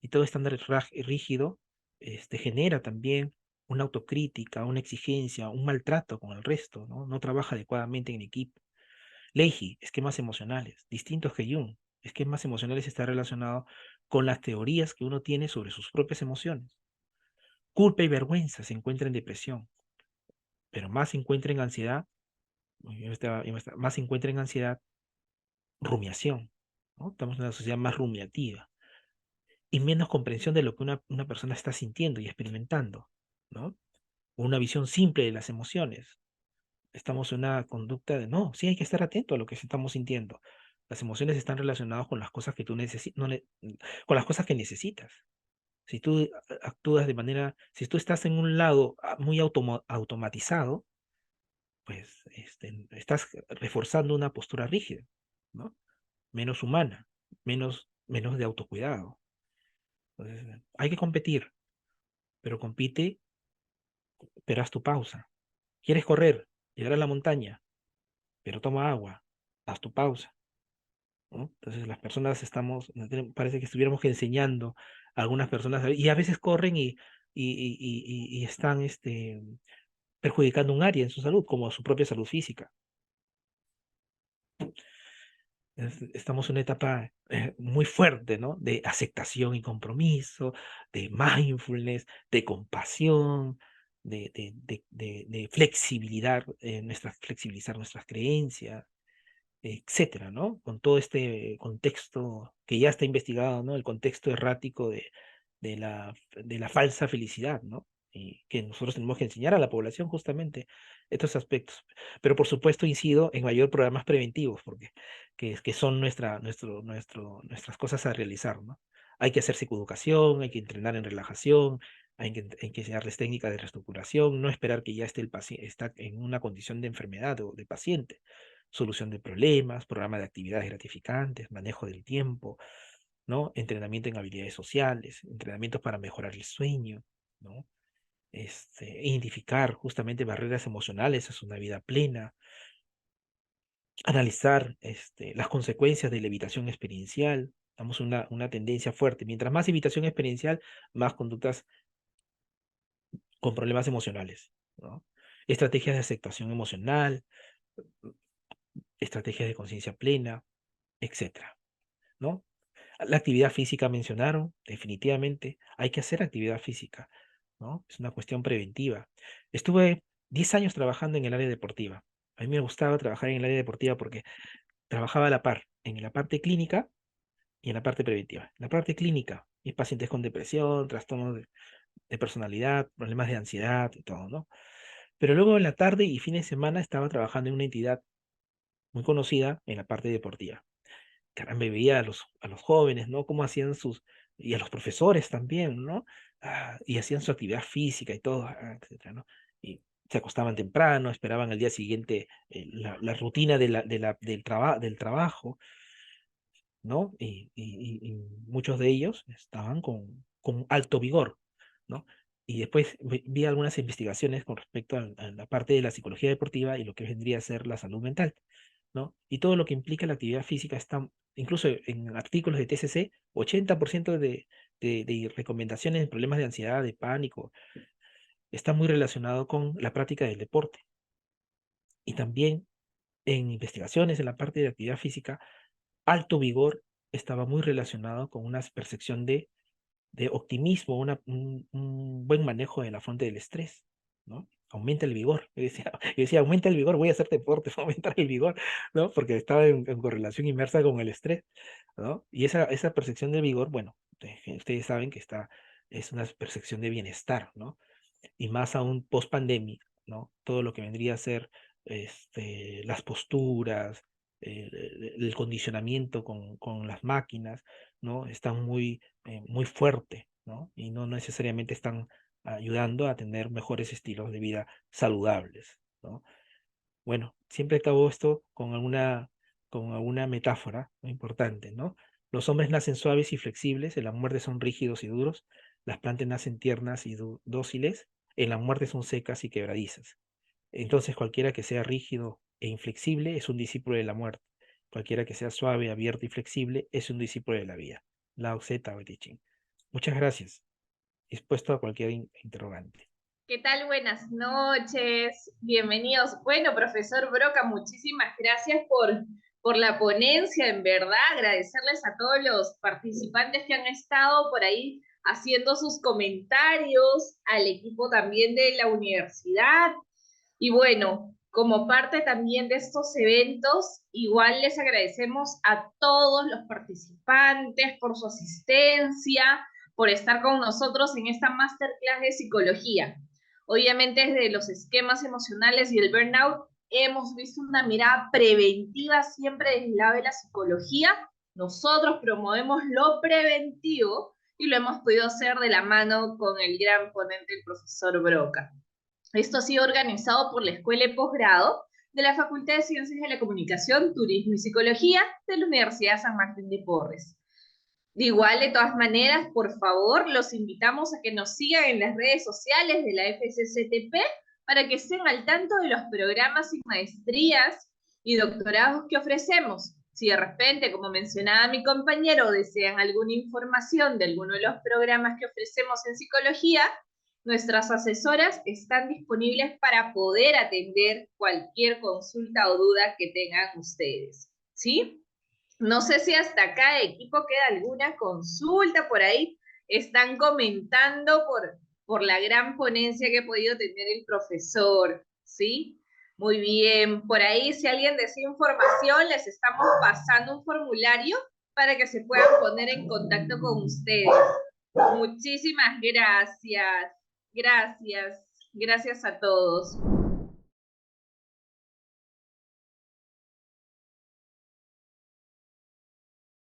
Y todo estándar rígido genera también una autocrítica, una exigencia, un maltrato con el resto, ¿no? No trabaja adecuadamente en equipo. Leahy, esquemas emocionales, distintos que Jung. Esquemas emocionales está relacionado con las teorías que uno tiene sobre sus propias emociones. Culpa y vergüenza se encuentra en depresión, pero más se encuentra en ansiedad, más se encuentra en ansiedad, rumiación, ¿no? Estamos en una sociedad más rumiativa y menos comprensión de lo que una persona está sintiendo y experimentando, ¿no? Una visión simple de las emociones. Estamos en una conducta de, no, sí hay que estar atento a lo que estamos sintiendo. Las emociones están relacionadas con las cosas que tú con las cosas que necesitas. Si tú actúas de manera, si tú estás en un lado muy automatizado, pues estás reforzando una postura rígida, ¿no? Menos humana, menos de autocuidado. Entonces, hay que competir, pero compite, pero haz tu pausa. ¿Quieres correr? Llegar a la montaña, pero toma agua, haz tu pausa, ¿no? Entonces las personas parece que estuviéramos que enseñando a algunas personas, y a veces corren y están perjudicando un área en su salud, como su propia salud física. Estamos en una etapa muy fuerte, ¿no? De aceptación y compromiso, de mindfulness, de compasión, de flexibilidad, flexibilizar nuestras creencias, etcétera, ¿no? Con todo este contexto que ya está investigado, ¿no? El contexto errático de la falsa felicidad, ¿no? Y que nosotros tenemos que enseñar a la población justamente estos aspectos. Pero por supuesto incido en mayor programas preventivos, porque que son nuestras cosas a realizar, ¿no? Hay que hacer psicoeducación, hay que entrenar en relajación, hay que enseñarles técnicas de reestructuración, no esperar que ya esté el paciente, está en una condición de enfermedad o de paciente. Solución de problemas, programa de actividades gratificantes, manejo del tiempo, ¿no? Entrenamiento en habilidades sociales, entrenamientos para mejorar el sueño, ¿no? Identificar justamente barreras emocionales a una vida plena, analizar las consecuencias de la evitación experiencial. Damos una tendencia fuerte. Mientras más evitación experiencial, más conductas con problemas emocionales, ¿no? Estrategias de aceptación emocional, estrategias de conciencia plena, etcétera, ¿no? La actividad física mencionaron, definitivamente hay que hacer actividad física, ¿no? Es una cuestión preventiva. Estuve 10 años trabajando en el área deportiva. A mí me gustaba trabajar en el área deportiva porque trabajaba a la par, en la parte clínica y en la parte preventiva. En la parte clínica, mis pacientes con depresión, trastornos de personalidad, problemas de ansiedad y todo, ¿no? Pero luego en la tarde y fines de semana estaba trabajando en una entidad muy conocida en la parte deportiva. Caramba, veía a los jóvenes, ¿no? Cómo hacían y a los profesores también, ¿no? Y hacían su actividad física y todo, etcétera, ¿no? Y se acostaban temprano, esperaban al día siguiente la rutina del trabajo, ¿no? Y muchos de ellos estaban con alto vigor, ¿no? Y después vi algunas investigaciones con respecto a la parte de la psicología deportiva y lo que vendría a ser la salud mental, ¿no? Y todo lo que implica la actividad física está, incluso en artículos de TCC, 80% de recomendaciones en problemas de ansiedad, de pánico, está muy relacionado con la práctica del deporte. Y también en investigaciones en la parte de actividad física, alto vigor estaba muy relacionado con una percepción de optimismo, un buen manejo de la fuente del estrés, ¿no? Aumenta el vigor. Yo decía, aumenta el vigor, voy a hacer deporte, va a aumentar el vigor, ¿no? Porque estaba en correlación inmersa con el estrés, ¿no? Y esa percepción del vigor, bueno, ustedes saben que es una percepción de bienestar, ¿no? Y más aún post pandemia, ¿no? Todo lo que vendría a ser las posturas, el condicionamiento con las máquinas, ¿no? Están muy fuerte, ¿no? Y no necesariamente están ayudando a tener mejores estilos de vida saludables, ¿no? Bueno, siempre acabo esto con alguna metáfora muy importante, ¿no? Los hombres nacen suaves y flexibles, en la muerte son rígidos y duros, las plantas nacen tiernas y dóciles, en la muerte son secas y quebradizas. Entonces cualquiera que sea rígido e inflexible es un discípulo de la muerte. Cualquiera que sea suave, abierto y flexible es un discípulo de la vida. Lao Tse Tao Te Ching. Muchas gracias. Dispuesto a cualquier interrogante. ¿Qué tal? Buenas noches, bienvenidos. Bueno, profesor Broca, muchísimas gracias por la ponencia, en verdad, agradecerles a todos los participantes que han estado por ahí haciendo sus comentarios, al equipo también de la universidad. Y bueno, como parte también de estos eventos, igual les agradecemos a todos los participantes por su asistencia, por estar con nosotros en esta masterclass de psicología. Obviamente desde los esquemas emocionales y el burnout hemos visto una mirada preventiva siempre desde el lado de la psicología. Nosotros promovemos lo preventivo y lo hemos podido hacer de la mano con el gran ponente, el profesor Broca. Esto ha sido organizado por la Escuela de Posgrado de la Facultad de Ciencias de la Comunicación, Turismo y Psicología de la Universidad San Martín de Porres. De todas maneras, por favor, los invitamos a que nos sigan en las redes sociales de la FCCTP para que estén al tanto de los programas y maestrías y doctorados que ofrecemos. Si de repente, como mencionaba mi compañero, desean alguna información de alguno de los programas que ofrecemos en psicología, nuestras asesoras están disponibles para poder atender cualquier consulta o duda que tengan ustedes, ¿sí? No sé si hasta acá, equipo, queda alguna consulta por ahí. Están comentando por la gran ponencia que ha podido tener el profesor, ¿sí? Muy bien. Por ahí, si alguien desea información, les estamos pasando un formulario para que se puedan poner en contacto con ustedes. Muchísimas gracias. Gracias. Gracias a todos.